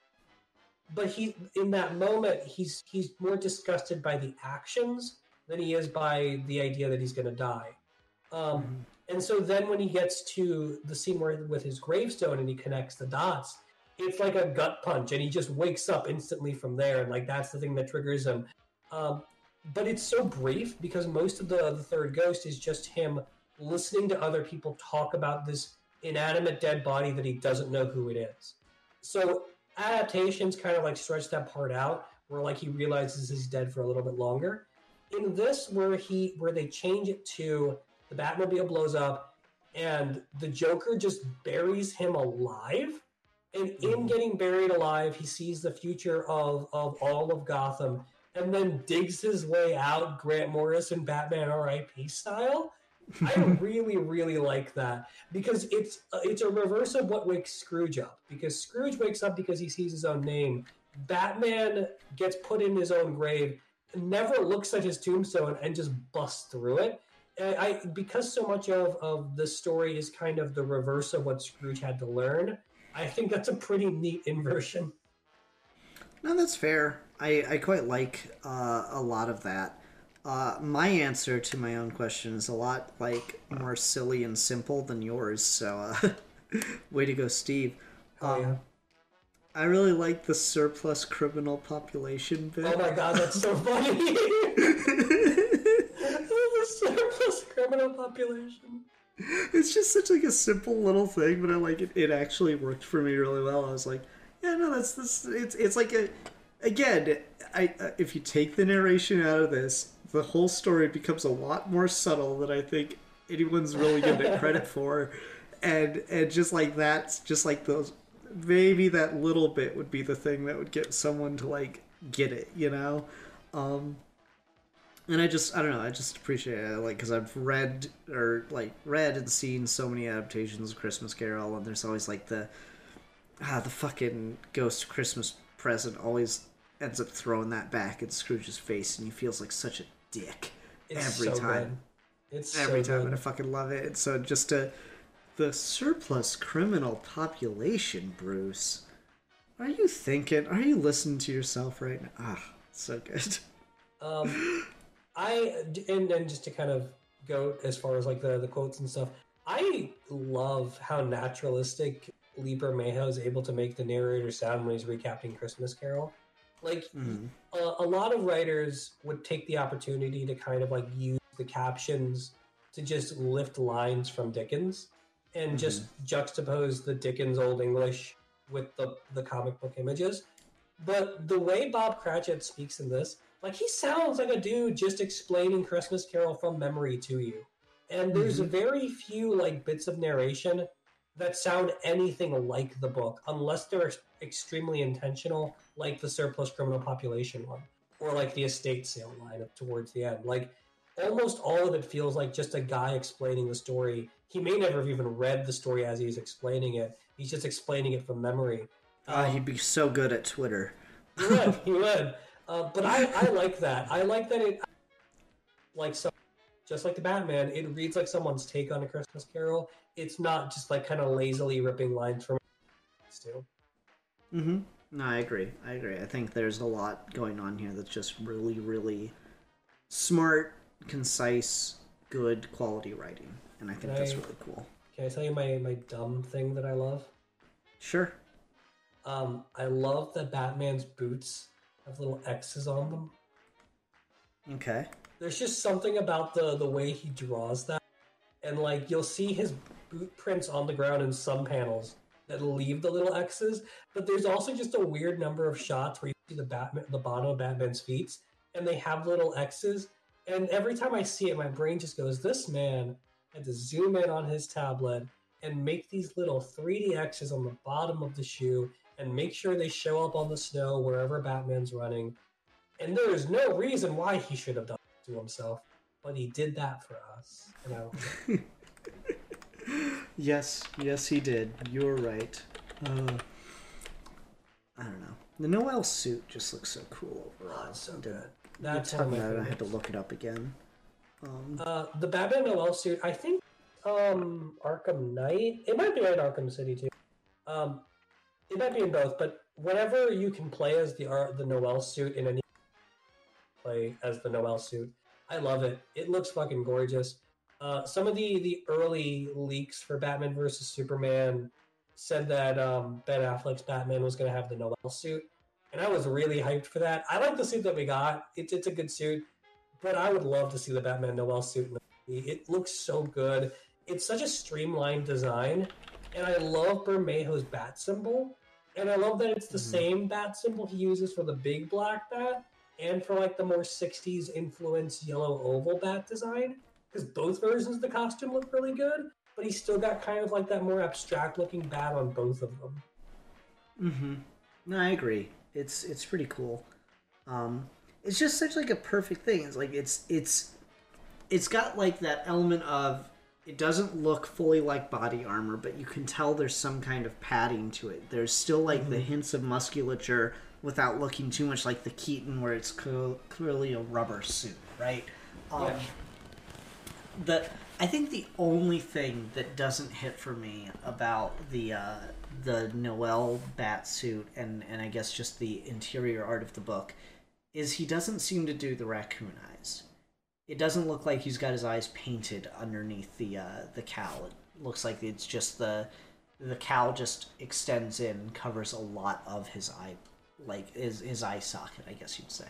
But he, in that moment, he's more disgusted by the actions than he is by the idea that he's going to die. And so then when he gets to the scene where with his gravestone and he connects the dots, it's like a gut punch, and he just wakes up instantly from there, and like that's the thing that triggers him. But it's so brief because most of the third ghost is just him listening to other people talk about this inanimate dead body that he doesn't know who it is. So adaptations kind of like stretch that part out where like he realizes he's dead for a little bit longer. In this, where they change it to the Batmobile blows up and the Joker just buries him alive, and in getting buried alive, he sees the future of all of Gotham and then digs his way out, Grant Morrison Batman R.I.P. style. I really, really like that because it's a reverse of what wakes Scrooge up. Because Scrooge wakes up because he sees his own name. Batman gets put in his own grave, never looks at his tombstone, and just busts through it. Because so much of the story is kind of the reverse of what Scrooge had to learn, I think that's a pretty neat inversion. No, that's fair. I quite like a lot of that. My answer to my own question is a lot like more silly and simple than yours. So, way to go, Steve. Yeah. I really like the surplus criminal population bit. Oh my god, that's so funny! The surplus criminal population. It's just such like a simple little thing, but I like it. It actually worked for me really well. I was like, yeah, no, that's this. It's like if you take the narration out of this, the whole story becomes a lot more subtle than I think anyone's really going to get credit for, and just like that's just like those. Maybe that little bit would be the thing that would get someone to like get it, you know. And I don't know, I just appreciate it, like, because I've read and seen so many adaptations of Christmas Carol, and there's always like the fucking Ghost Christmas Present always ends up throwing that back in Scrooge's face, and he feels like such a dick every time. It's every so time, good. and I fucking love it. And so just the surplus criminal population, Bruce. Are you thinking? Are you listening to yourself right now? Ah, so good. And just to kind of go as far as like the quotes and stuff, I love how naturalistic Lieber Mayhew is able to make the narrator sound when he's recapping Christmas Carol. Like, a lot of writers would take the opportunity to kind of like use the captions to just lift lines from Dickens and just juxtapose the Dickens Old English with the comic book images. But the way Bob Cratchit speaks in this, like, he sounds like a dude just explaining Christmas Carol from memory to you. And there's very few like bits of narration that sound anything like the book, unless they're extremely intentional, like the surplus criminal population one, or like the estate sale line up towards the end. Like, almost all of it feels like just a guy explaining the story. He may never have even read the story as he's explaining it. He's just explaining it from memory. He'd be so good at Twitter. He would. But I like that. I like that it, like, so, just like the Batman, it reads like someone's take on A Christmas Carol. It's not just like kind of lazily ripping lines from it. No, I agree. I think there's a lot going on here that's just really, really smart, concise, good quality writing. And I think that's really cool. Can I tell you my dumb thing that I love? Sure. I love that Batman's boots have little X's on them. Okay. There's just something about the way he draws that. And like, you'll see his boot prints on the ground in some panels that leave the little X's, but there's also just a weird number of shots where you see the bottom of Batman's feet, and they have little X's. And every time I see it, my brain just goes, this man had to zoom in on his tablet and make these little 3D X's on the bottom of the shoe and make sure they show up on the snow wherever Batman's running. And there is no reason why he should have done it to himself, but he did that for us. And I love it. Yes, he did. You're right. I don't know. The Noël suit just looks so cool overall. Oh, it's so good. That's That's one of my I had to favorites. look it up again. The Batman Noël suit, I think, Arkham Knight. It might be in Arkham City too. It might be in both, but whenever you can play as the Noël suit in any play as the Noël suit, I love it. It looks fucking gorgeous. Some of the early leaks for Batman vs Superman said that Ben Affleck's Batman was going to have the Noël suit, and I was really hyped for that. I like the suit that we got. It's a good suit, but I would love to see the Batman Noël suit in the movie. It looks so good. It's such a streamlined design, and I love Bermejo's bat symbol, and I love that it's the same bat symbol he uses for the big black bat and for like the more 60s influenced yellow oval bat design, because both versions of the costume look really good, but he's still got kind of like that more abstract looking bat on both of them. No, I agree. It's pretty cool. It's just such like a perfect thing. It's like it's got like that element of, it doesn't look fully like body armor, but you can tell there's some kind of padding to it. There's still like the hints of musculature without looking too much like the Keaton, where it's clearly a rubber suit, right? I think the only thing that doesn't hit for me about the Noël bat suit and I guess just the interior art of the book is he doesn't seem to do the raccoon eyes. It doesn't look like he's got his eyes painted underneath the cowl. It looks like it's just the cowl just extends in, covers a lot of his eye, like his eye socket, I guess you'd say.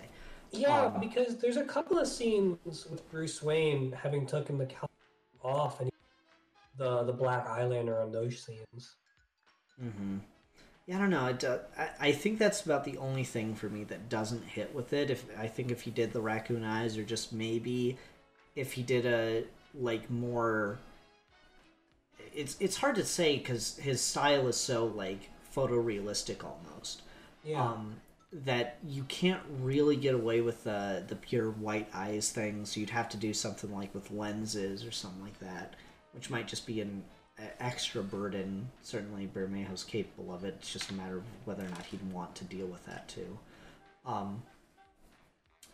Yeah, because there's a couple of scenes with Bruce Wayne having taken the cowl off and the black eyeliner on those scenes. Yeah, I don't know. I think that's about the only thing for me that doesn't hit with it. I think if he did the raccoon eyes, or just maybe if he did a like more, it's hard to say because his style is so like photorealistic almost. Yeah. that you can't really get away with the pure white eyes thing, so you'd have to do something like with lenses or something like that, which might just be an extra burden. Certainly Bermejo's capable of it. It's just a matter of whether or not he'd want to deal with that too.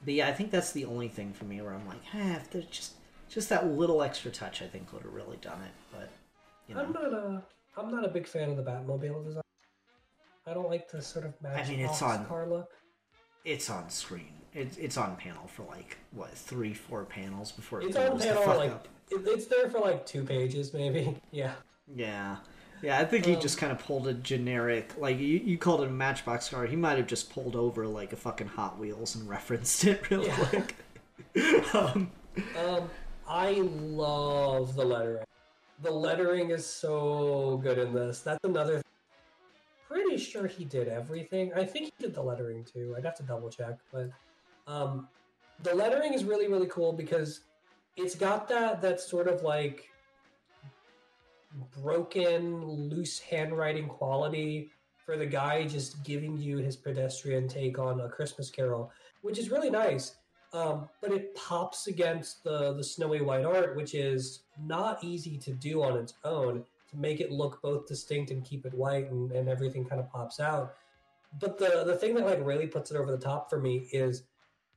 But yeah, I think that's the only thing for me where I'm like, if there's just that little extra touch, I think would have really done it. But you know. I'm not a big fan of the Batmobile design. I don't like the sort of Matchbox car look. It's on screen. It's on panel for like what 3-4 panels before it's on panel like up. It's there for like 2 pages maybe. Yeah. Yeah, I think he just kind of pulled a generic, like, you called it a Matchbox car. He might have just pulled over, like, a fucking Hot Wheels and referenced it real quick. I love the lettering. The lettering is so good in this. That's another thing. Pretty sure he did everything. I think he did the lettering, too. I'd have to double check. But the lettering is really, really cool because it's got that sort of, like, broken, loose handwriting quality for the guy just giving you his pedestrian take on A Christmas Carol, which is really nice. But it pops against the snowy white art, which is not easy to do on its own, to make it look both distinct and keep it white and everything kind of pops out. But the thing that like really puts it over the top for me is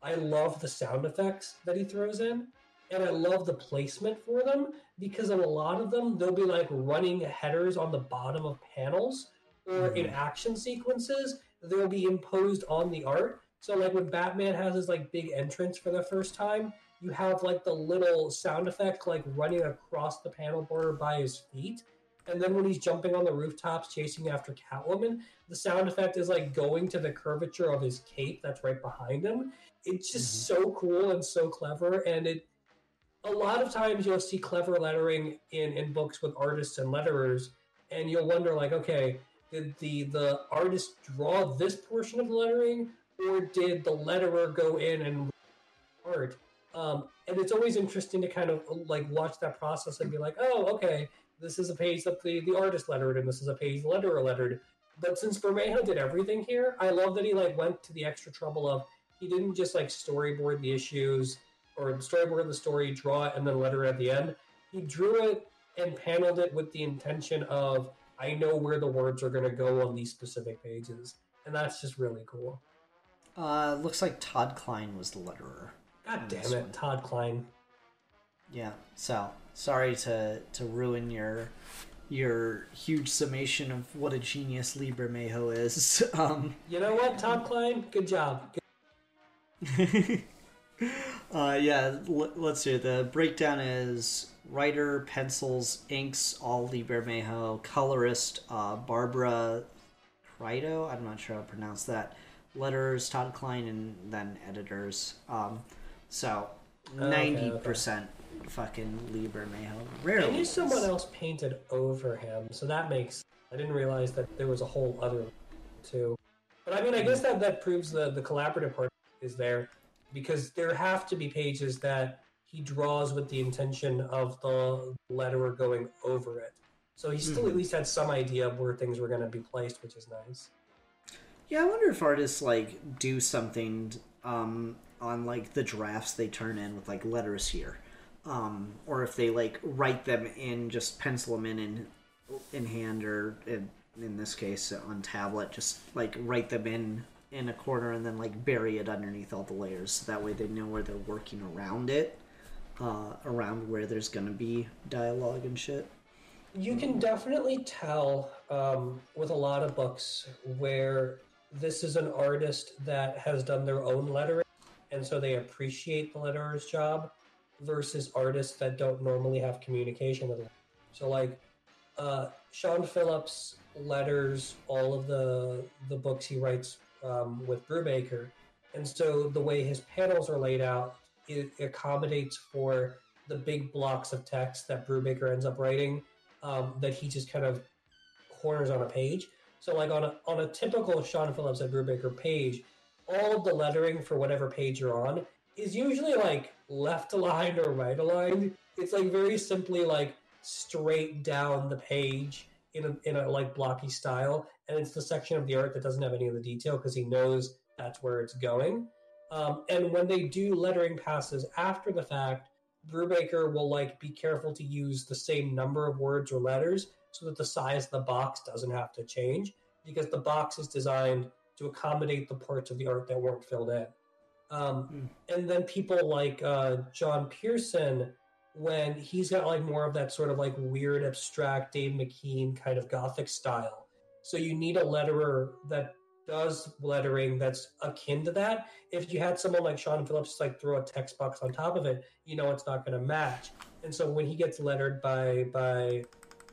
I love the sound effects that he throws in. And I love the placement for them because in a lot of them, they'll be like running headers on the bottom of panels or in action sequences, they'll be imposed on the art. So like when Batman has his like big entrance for the first time, you have like the little sound effect like running across the panel border by his feet. And then when he's jumping on the rooftops chasing after Catwoman, the sound effect is like going to the curvature of his cape that's right behind him. It's just so cool and so clever, and a lot of times you'll see clever lettering in books with artists and letterers, and you'll wonder, like, okay, did the artist draw this portion of the lettering, or did the letterer go in and art? And it's always interesting to kind of, like, watch that process and be like, oh, okay, this is a page that the artist lettered, and this is a page the letterer lettered. But since Bermejo did everything here, I love that he, like, went to the extra trouble of, he didn't just, like, storyboard the issues, or storyboard the story, draw it, and then letter it at the end. He drew it and paneled it with the intention of, I know where the words are going to go on these specific pages. And that's just really cool. Looks like Todd Klein was the letterer. God damn it, Todd Klein. Yeah, so, sorry to ruin your huge summation of what a genius Lee Bermejo is. You know what, Todd Klein? Good job. Let's see. The breakdown is writer, pencils, inks, all Lee Bermejo, colorist, Barbara Crido, I'm not sure how to pronounce that, letters, Todd Klein, and then editors. So 90% fucking Lee Bermejo. Rarely. I knew someone else painted over him, so that makes. I didn't realize that there was a whole other too. But I mean, I guess that proves the collaborative part is there, because there have to be pages that he draws with the intention of the letterer going over it. So he still at least had some idea of where things were going to be placed, which is nice. Yeah, I wonder if artists like do something on like the drafts they turn in with like letters here, or if they like write them in, just pencil them in hand, or in this case on tablet, just like write them in a corner and then like bury it underneath all the layers, so that way they know where they're working around it, around where there's gonna be dialogue and shit. You can definitely tell with a lot of books where this is an artist that has done their own lettering, and so they appreciate the letterer's job, versus artists that don't normally have communication with them. So like Sean Phillips letters all of the books he writes with Brubaker, and so the way his panels are laid out, it accommodates for the big blocks of text that Brubaker ends up writing, that he just kind of corners on a page. So like on a typical Sean Phillips at Brubaker page, all of the lettering for whatever page you're on is usually like left aligned or right aligned. It's like very simply like straight down the page in a like blocky style, and it's the section of the art that doesn't have any of the detail, because he knows that's where it's going. And when they do lettering passes after the fact, Brubaker will like be careful to use the same number of words or letters so that the size of the box doesn't have to change, because the box is designed to accommodate the parts of the art that weren't filled in. And then people like John Pearson, when he's got like more of that sort of like weird abstract Dave McKean kind of Gothic style. So you need a letterer that does lettering that's akin to that. If you had someone like Sean Phillips just like throw a text box on top of it, you know it's not going to match. And so when he gets lettered by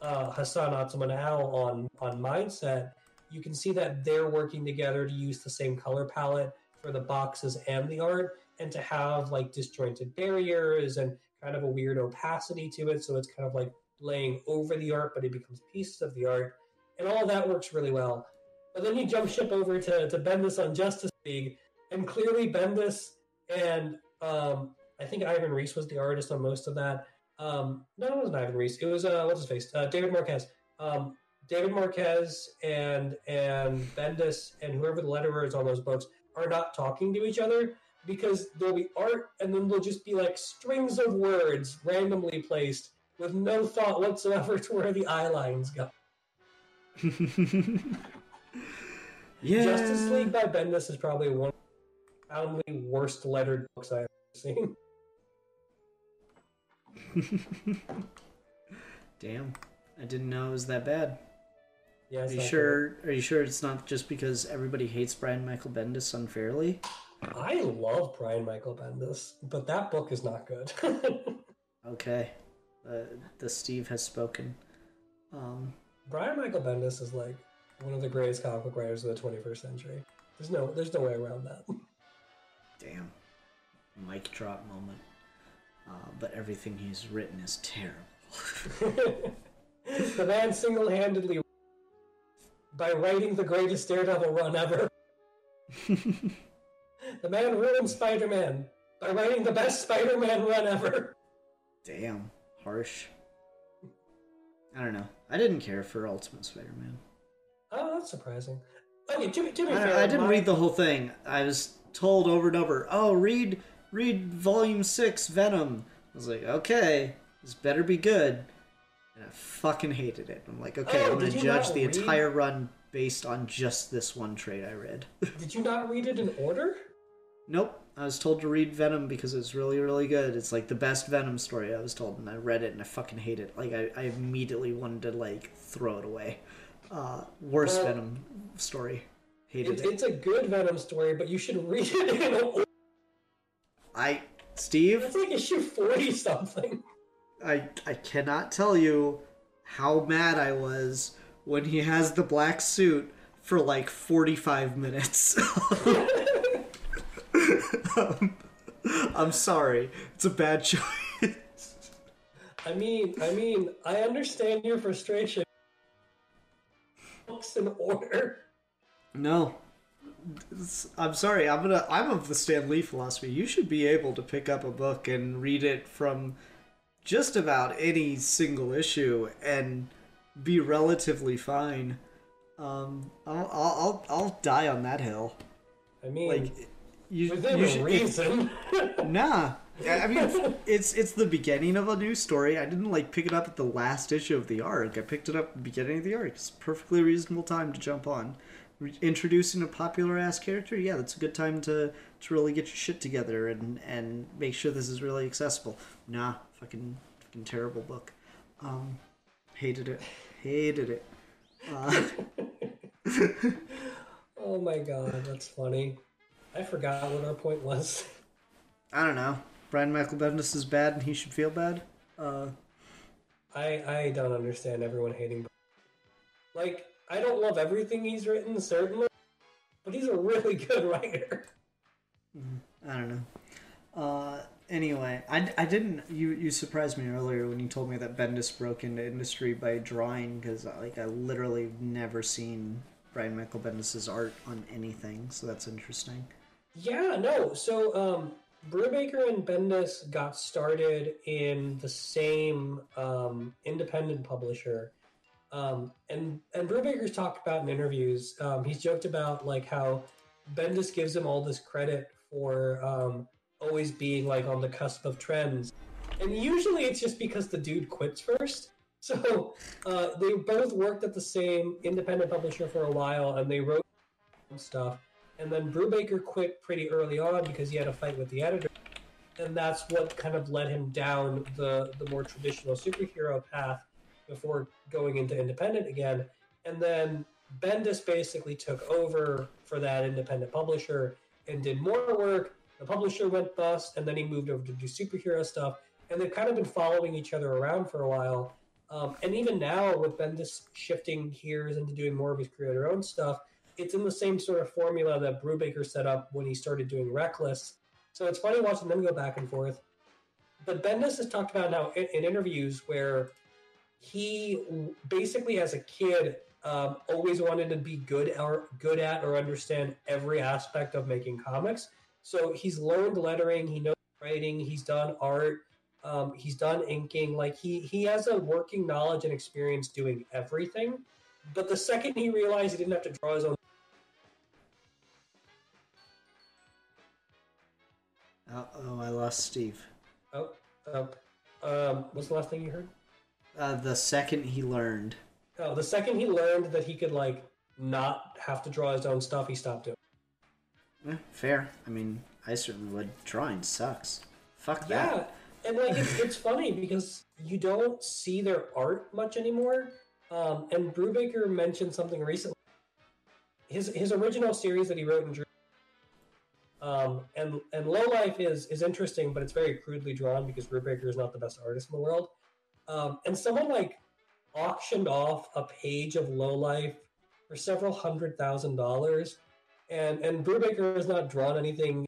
Hassan Atzamanal on Mindset, you can see that they're working together to use the same color palette for the boxes and the art, and to have like disjointed barriers and kind of a weird opacity to it, so it's kind of like laying over the art, but it becomes pieces of the art, and all of that works really well. But then you jump ship over to Bendis on Justice League, and clearly Bendis and I think Ivan Reis was the artist on most of that. No, it wasn't Ivan Reis. It was what's his face? David Marquez. David Marquez and Bendis and whoever the letterer is on those books are not talking to each other, because there'll be art and then there'll just be like strings of words randomly placed with no thought whatsoever to where the eye lines go. Yeah. Justice League by Bendis is probably one of the profoundly worst lettered books I've ever seen. Damn, I didn't know it was that bad. Yeah, Are you sure? Are you sure it's not just because everybody hates Brian Michael Bendis unfairly? I love Brian Michael Bendis, but that book is not good. Okay, the Steve has spoken. Brian Michael Bendis is like one of the greatest comic book writers of the 21st century. There's no way around that. Damn, mic drop moment. But everything he's written is terrible. The man single-handedly, by writing the greatest Daredevil run ever. The man ruined Spider-Man by writing the best Spider-Man run ever. Damn, harsh. I don't know. I didn't care for Ultimate Spider-Man. Oh, that's surprising. Okay, to be fair, I didn't read the whole thing. I was told over and over, oh, read Volume 6, Venom. I was like, okay, this better be good. And I fucking hated it. I'm like, okay, I'm going to judge the entire run based on just this one trade I read. Did you not read it in order? Nope. I was told to read Venom because it's really, really good. It's like the best Venom story, I was told, and I read it and I fucking hate it. Like, I immediately wanted to, like, throw it away. Worst Venom story. Hated it. It's a good Venom story, but you should read it in order. Steve? It's like issue 40-something. I cannot tell you how mad I was when he has the black suit for like 45 minutes. I'm sorry. It's a bad choice. I mean, I understand your frustration. Books in order. No. I'm sorry. I'm of the Stan Lee philosophy. You should be able to pick up a book and read it from just about any single issue and be relatively fine. I'll die on that hill. I mean, like, within a reason. Nah. I mean, it's the beginning of a new story. I didn't like pick it up at the last issue of the arc. I picked it up at the beginning of the arc. It's a perfectly reasonable time to jump on. Introducing a popular ass character, yeah, that's a good time to really get your shit together and make sure this is really accessible. Nah, fucking terrible book. Hated it. Oh my god, that's funny. I forgot what our point was. I don't know. Brian Michael Bendis is bad and he should feel bad. I don't understand everyone hating. Like, I don't love everything he's written, certainly, but he's a really good writer. I don't know. Anyway, I didn't. You surprised me earlier when you told me that Bendis broke into industry by drawing, because like I literally never seen Brian Michael Bendis' art on anything, so that's interesting. Yeah, no. So Brubaker and Bendis got started in the same independent publisher. And Brubaker's talked about in interviews, he's joked about like how Bendis gives him all this credit for always being like on the cusp of trends, and usually it's just because the dude quits first. So they both worked at the same independent publisher for a while, and they wrote stuff. And then Brubaker quit pretty early on because he had a fight with the editor, and that's what kind of led him down the more traditional superhero path before going into independent again. And then Bendis basically took over for that independent publisher and did more work. The publisher went bust, and then he moved over to do superhero stuff. And they've kind of been following each other around for a while. And even now, with Bendis shifting gears into doing more of his creator-owned stuff, it's in the same sort of formula that Brubaker set up when he started doing Reckless. So it's funny watching them go back and forth. But Bendis has talked about now in interviews where he basically, as a kid, always wanted to be good at or understand every aspect of making comics. So he's learned lettering, he knows writing, he's done art, he's done inking. Like he has a working knowledge and experience doing everything. But the second he realized he didn't have to draw his own. Oh, I lost Steve. What's the last thing you heard? The second he learned. Oh, the second he learned that he could like not have to draw his own stuff, he stopped doing. Fair. I mean, I certainly would. Drawing sucks. Fuck Yeah, that. and like it's funny because you don't see their art much anymore. And Brubaker mentioned something recently. His original series that he wrote and drew. And Low Life is interesting, but it's very crudely drawn because Brubaker is not the best artist in the world. And someone like auctioned off a page of Low Life for several $100,000, and Brubaker has not drawn anything in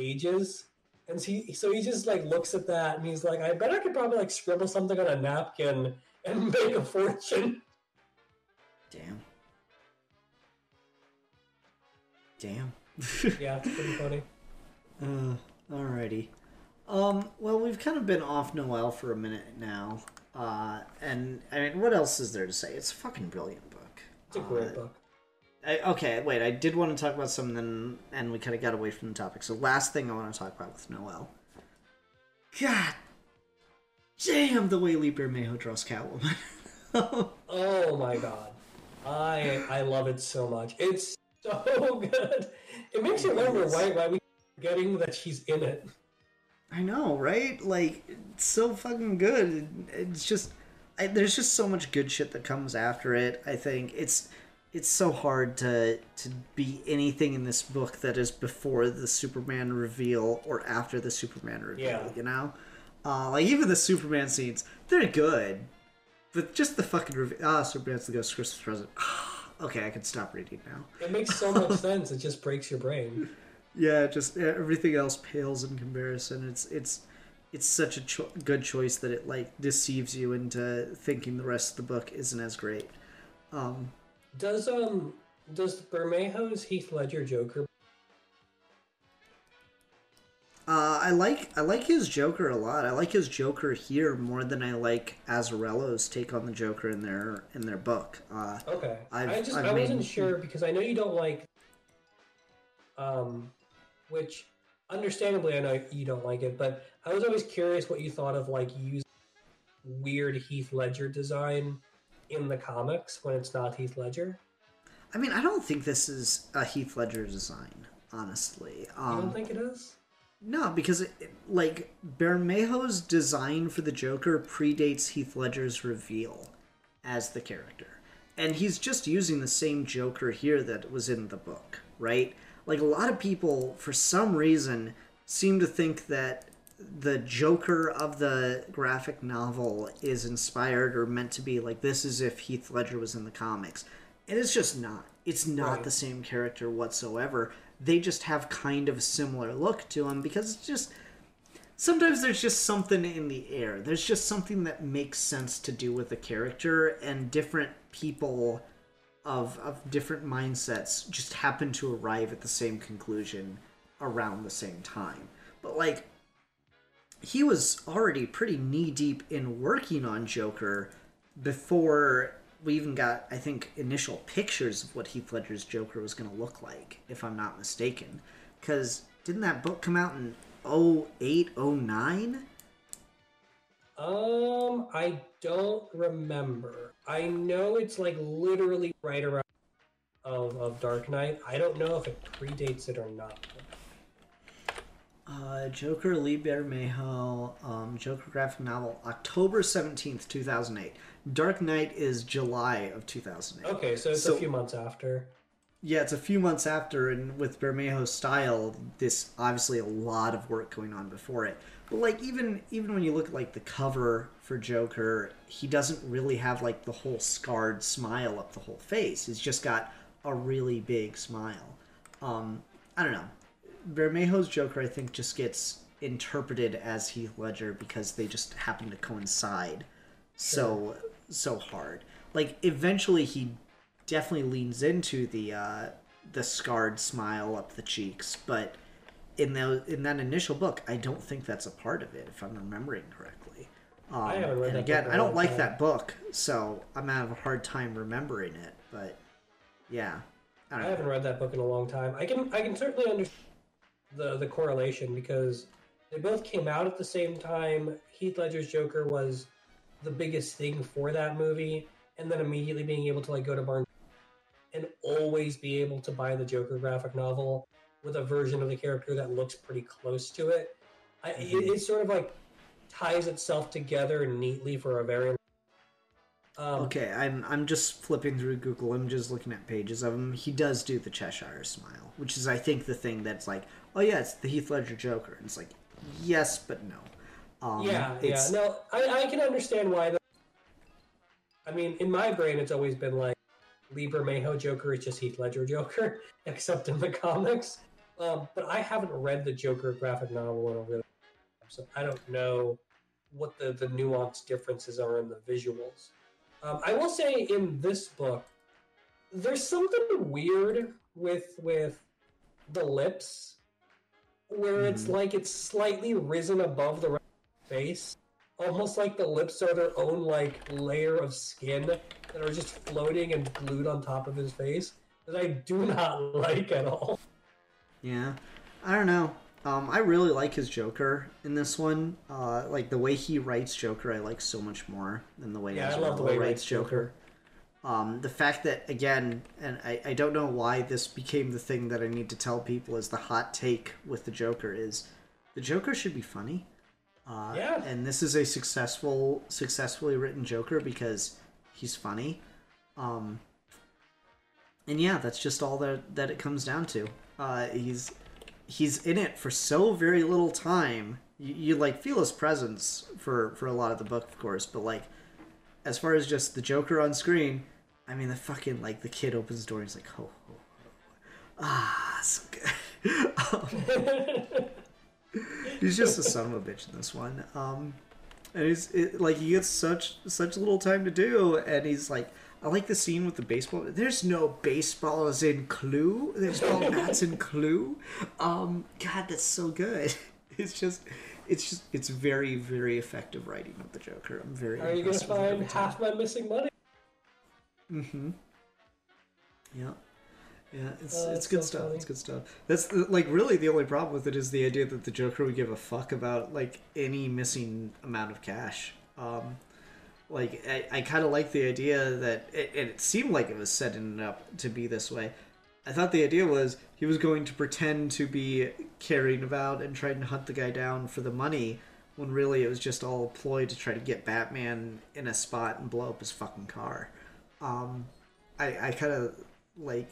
ages, and so he just like looks at that and he's like, I bet I could probably like scribble something on a napkin and make a fortune. Damn. Yeah, it's pretty funny. Alrighty. Well, we've kind of been off Noël for a minute now. And, I mean, what else is there to say? It's a fucking brilliant book. It's a great book. Okay, wait, I did want to talk about something, and we kind of got away from the topic. So last thing I want to talk about with Noël. God damn the way Lee Bermejo draws Catwoman. Oh my god. I love it so much. It's so good. It makes you wonder why we forgetting that she's in it. I know, right? Like, it's so fucking good. It's just, there's just so much good shit that comes after it. I think it's so hard to be anything in this book that is before the Superman reveal or after the Superman reveal. You know, like even the Superman scenes, they're good, but just the fucking reveal. Superman's the ghost, Christmas present. Okay, I can stop reading now. It makes so much sense. It just breaks your brain. Yeah, just everything else pales in comparison. It's such a good choice that it like deceives you into thinking the rest of the book isn't as great. Does Bermejo's Heath Ledger Joker? I like his Joker a lot. I like his Joker here more than I like Azzarello's take on the Joker in their book. Okay, I wasn't sure because I know you don't like, which understandably I know you don't like it, but I was always curious what you thought of like using weird Heath Ledger design in the comics when it's not Heath Ledger. I mean, I don't think this is a Heath Ledger design, honestly. You don't think it is? No, because like Bermejo's design for the Joker predates Heath Ledger's reveal as the character, and he's just using the same Joker here that was in the book, right? Like a lot of people, for some reason, seem to think that the Joker of the graphic novel is inspired or meant to be like this as if Heath Ledger was in the comics. And it's just not. It's not the same character whatsoever. They just have kind of a similar look to him because it's just... Sometimes there's just something in the air. There's just something that makes sense to do with a character, and different people of different mindsets just happen to arrive at the same conclusion around the same time. But, like, he was already pretty knee-deep in working on Joker before we even got, I think, initial pictures of what Heath Ledger's Joker was going to look like, if I'm not mistaken. Because didn't that book come out in 08, 09? I don't remember. I know it's like literally right around of Dark Knight. I don't know if it predates it or not. Joker, Lee Bermejo, Joker graphic novel, October 17th, 2008. Dark Knight is July of 2008. Okay, so it's a few months after. Yeah, it's a few months after, and with Bermejo's style, this obviously a lot of work going on before it. But like even when you look at like the cover for Joker, he doesn't really have like the whole scarred smile up the whole face. He's just got a really big smile. I don't know. Bermejo's Joker, I think, just gets interpreted as Heath Ledger because they just happen to coincide so hard. Like eventually, he definitely leans into the scarred smile up the cheeks, but in that initial book, I don't think that's a part of it, if I'm remembering correctly. I haven't read and that again, book I don't like that book, so I'm gonna have a hard time remembering it. But yeah, I haven't read that book in a long time. I can certainly understand the correlation because they both came out at the same time. Heath Ledger's Joker was the biggest thing for that movie, and then immediately being able to like go to Barnes and always be able to buy the Joker graphic novel with a version of the character that looks pretty close to it. It sort of like ties itself together neatly for a very okay, I'm just flipping through Google Images, looking at pages of him. He does do the Cheshire Smile, which is, I think, the thing that's like, oh yeah, it's the Heath Ledger Joker. And it's like, yes, but no. Yeah. No, I can understand why. I mean, in my brain, it's always been like Lee Bermejo Joker is just Heath Ledger Joker, except in the comics. But I haven't read the Joker graphic novel in a really long time, so I don't know what the nuanced differences are in the visuals. I will say in this book, there's something weird with the lips, where it's like it's slightly risen above the rest of the face, almost like the lips are their own like layer of skin that are just floating and glued on top of his face that I do not like at all. Yeah, I don't know. I really like his Joker in this one. Like the way he writes Joker, I like so much more than the way I love the way he writes Joker. The fact that, again, and I don't know why this became the thing that I need to tell people as the hot take with the Joker is the Joker should be funny. And this is a successfully written Joker because he's funny. And yeah, that's just all that it comes down to. He's in it for so very little time. You like feel his presence for a lot of the book, of course, but like as far as just the Joker on screen, I mean the fucking like the kid opens the door and he's like, ho ho ho. So good. He's just a son of a bitch in this one. And he gets such little time to do, and he's like, I like the scene with the baseball. There's no baseballs in Clue. There's no bats in Clue. God, that's so good. It's very, very effective writing of the Joker. I'm very. Are you gonna find half my missing money? Mm-hmm. Yeah. Yeah, it's good stuff. Funny. It's good stuff. That's like really the only problem with it is the idea that the Joker would give a fuck about like any missing amount of cash. Like I kind of like the idea that it seemed like it was setting it up to be this way. I thought the idea was he was going to pretend to be caring about and trying to hunt the guy down for the money, when really it was just all a ploy to try to get Batman in a spot and blow up his fucking car. I kind of like.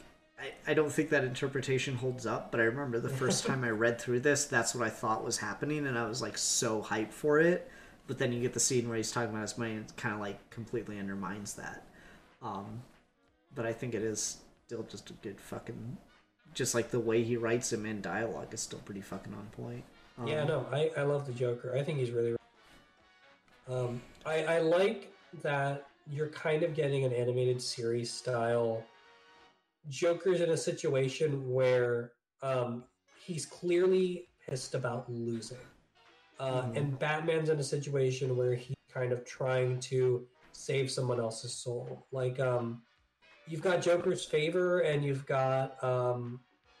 I don't think that interpretation holds up, but I remember the first time I read through this, that's what I thought was happening, and I was like so hyped for it. But then you get the scene where he's talking about his money, and it kind of like completely undermines that. But I think it is still just a good fucking, just like the way he writes him in dialogue is still pretty fucking on point. I love the Joker. I think he's really. I like that you're kind of getting an animated series style. Joker's in a situation where he's clearly pissed about losing. And Batman's in a situation where he's kind of trying to save someone else's soul. Like, you've got Joker's Favor and you've got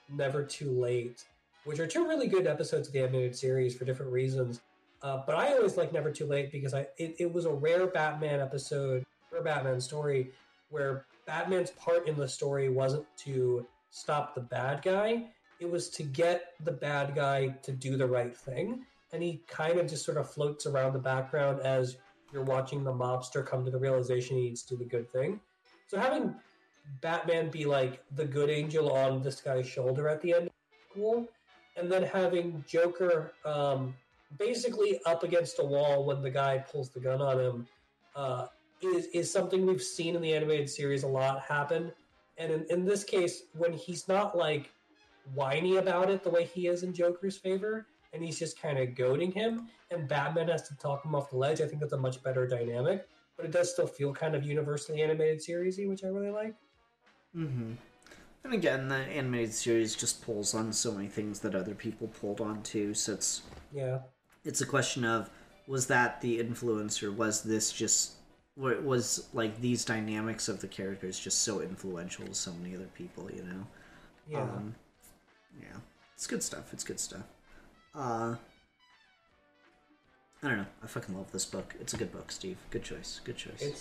Never Too Late, which are two really good episodes of the animated series for different reasons. But I always like Never Too Late because it was a rare Batman episode, rare Batman story, where Batman's part in the story wasn't to stop the bad guy, it was to get the bad guy to do the right thing. And he kind of just sort of floats around the background as you're watching the mobster come to the realization he needs to do the good thing. So having Batman be like the good angel on this guy's shoulder at the end, cool. And then having Joker basically up against a wall when the guy pulls the gun on him is something we've seen in the animated series a lot happen. And in this case, when he's not like whiny about it the way he is in Joker's Favor, and he's just kind of goading him, and Batman has to talk him off the ledge, I think that's a much better dynamic. But it does still feel kind of universally animated series-y, which I really like. Mm-hmm. And again, the animated series just pulls on so many things that other people pulled on too, so it's a question of, was that the influence, or was this just, was like these dynamics of the characters just so influential to so many other people, you know? Yeah. Yeah. It's good stuff. I don't know. I fucking love this book. It's a good book, Steve. Good choice.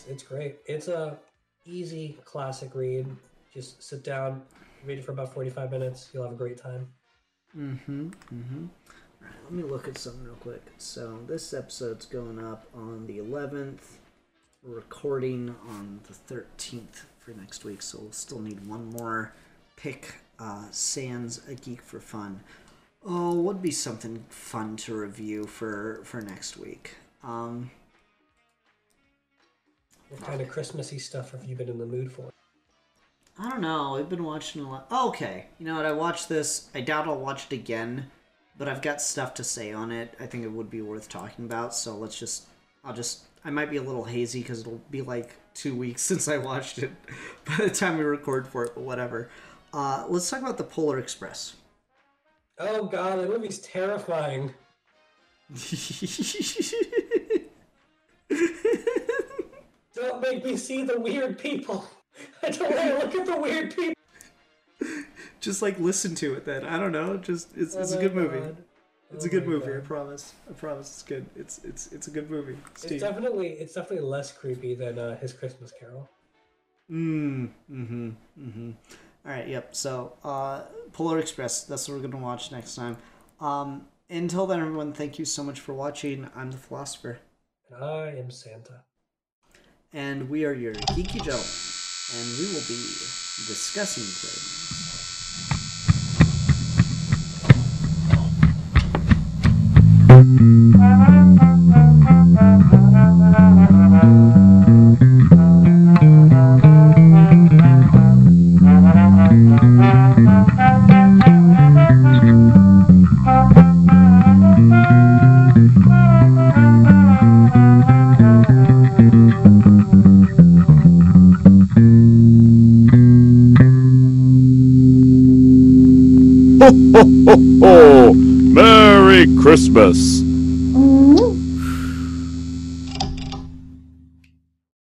It's great. It's a easy classic read. Just sit down, read it for about 45 minutes. You'll have a great time. Mm-hmm. All right, let me look at something real quick. So this episode's going up on the 11th. We're recording on the 13th for next week, so we'll still need one more pick. Sans a Geek for Fun. Oh, would be something fun to review for next week. What kind of Christmassy stuff have you been in the mood for? I don't know. I've been watching a lot. Oh, okay. You know what? I watched this. I doubt I'll watch it again, but I've got stuff to say on it. I think it would be worth talking about. So I might be a little hazy because it'll be like 2 weeks since I watched it by the time we record for it, but whatever. Let's talk about the Polar Express. Oh god, that movie's terrifying. Don't make me see the weird people. I don't want to look at the weird people. Just like listen to it then. I don't know. Just it's a good movie. It's a good movie. God. I promise it's good. It's a good movie. Steve. It's definitely less creepy than His Christmas Carol. All right, yep. So, Polar Express, that's what we're going to watch next time. Until then, everyone, thank you so much for watching. I'm the Philosopher. And I am Santa. And we are your Geeky Gentlemen. And we will be discussing things. Ho, ho, ho! Merry Christmas!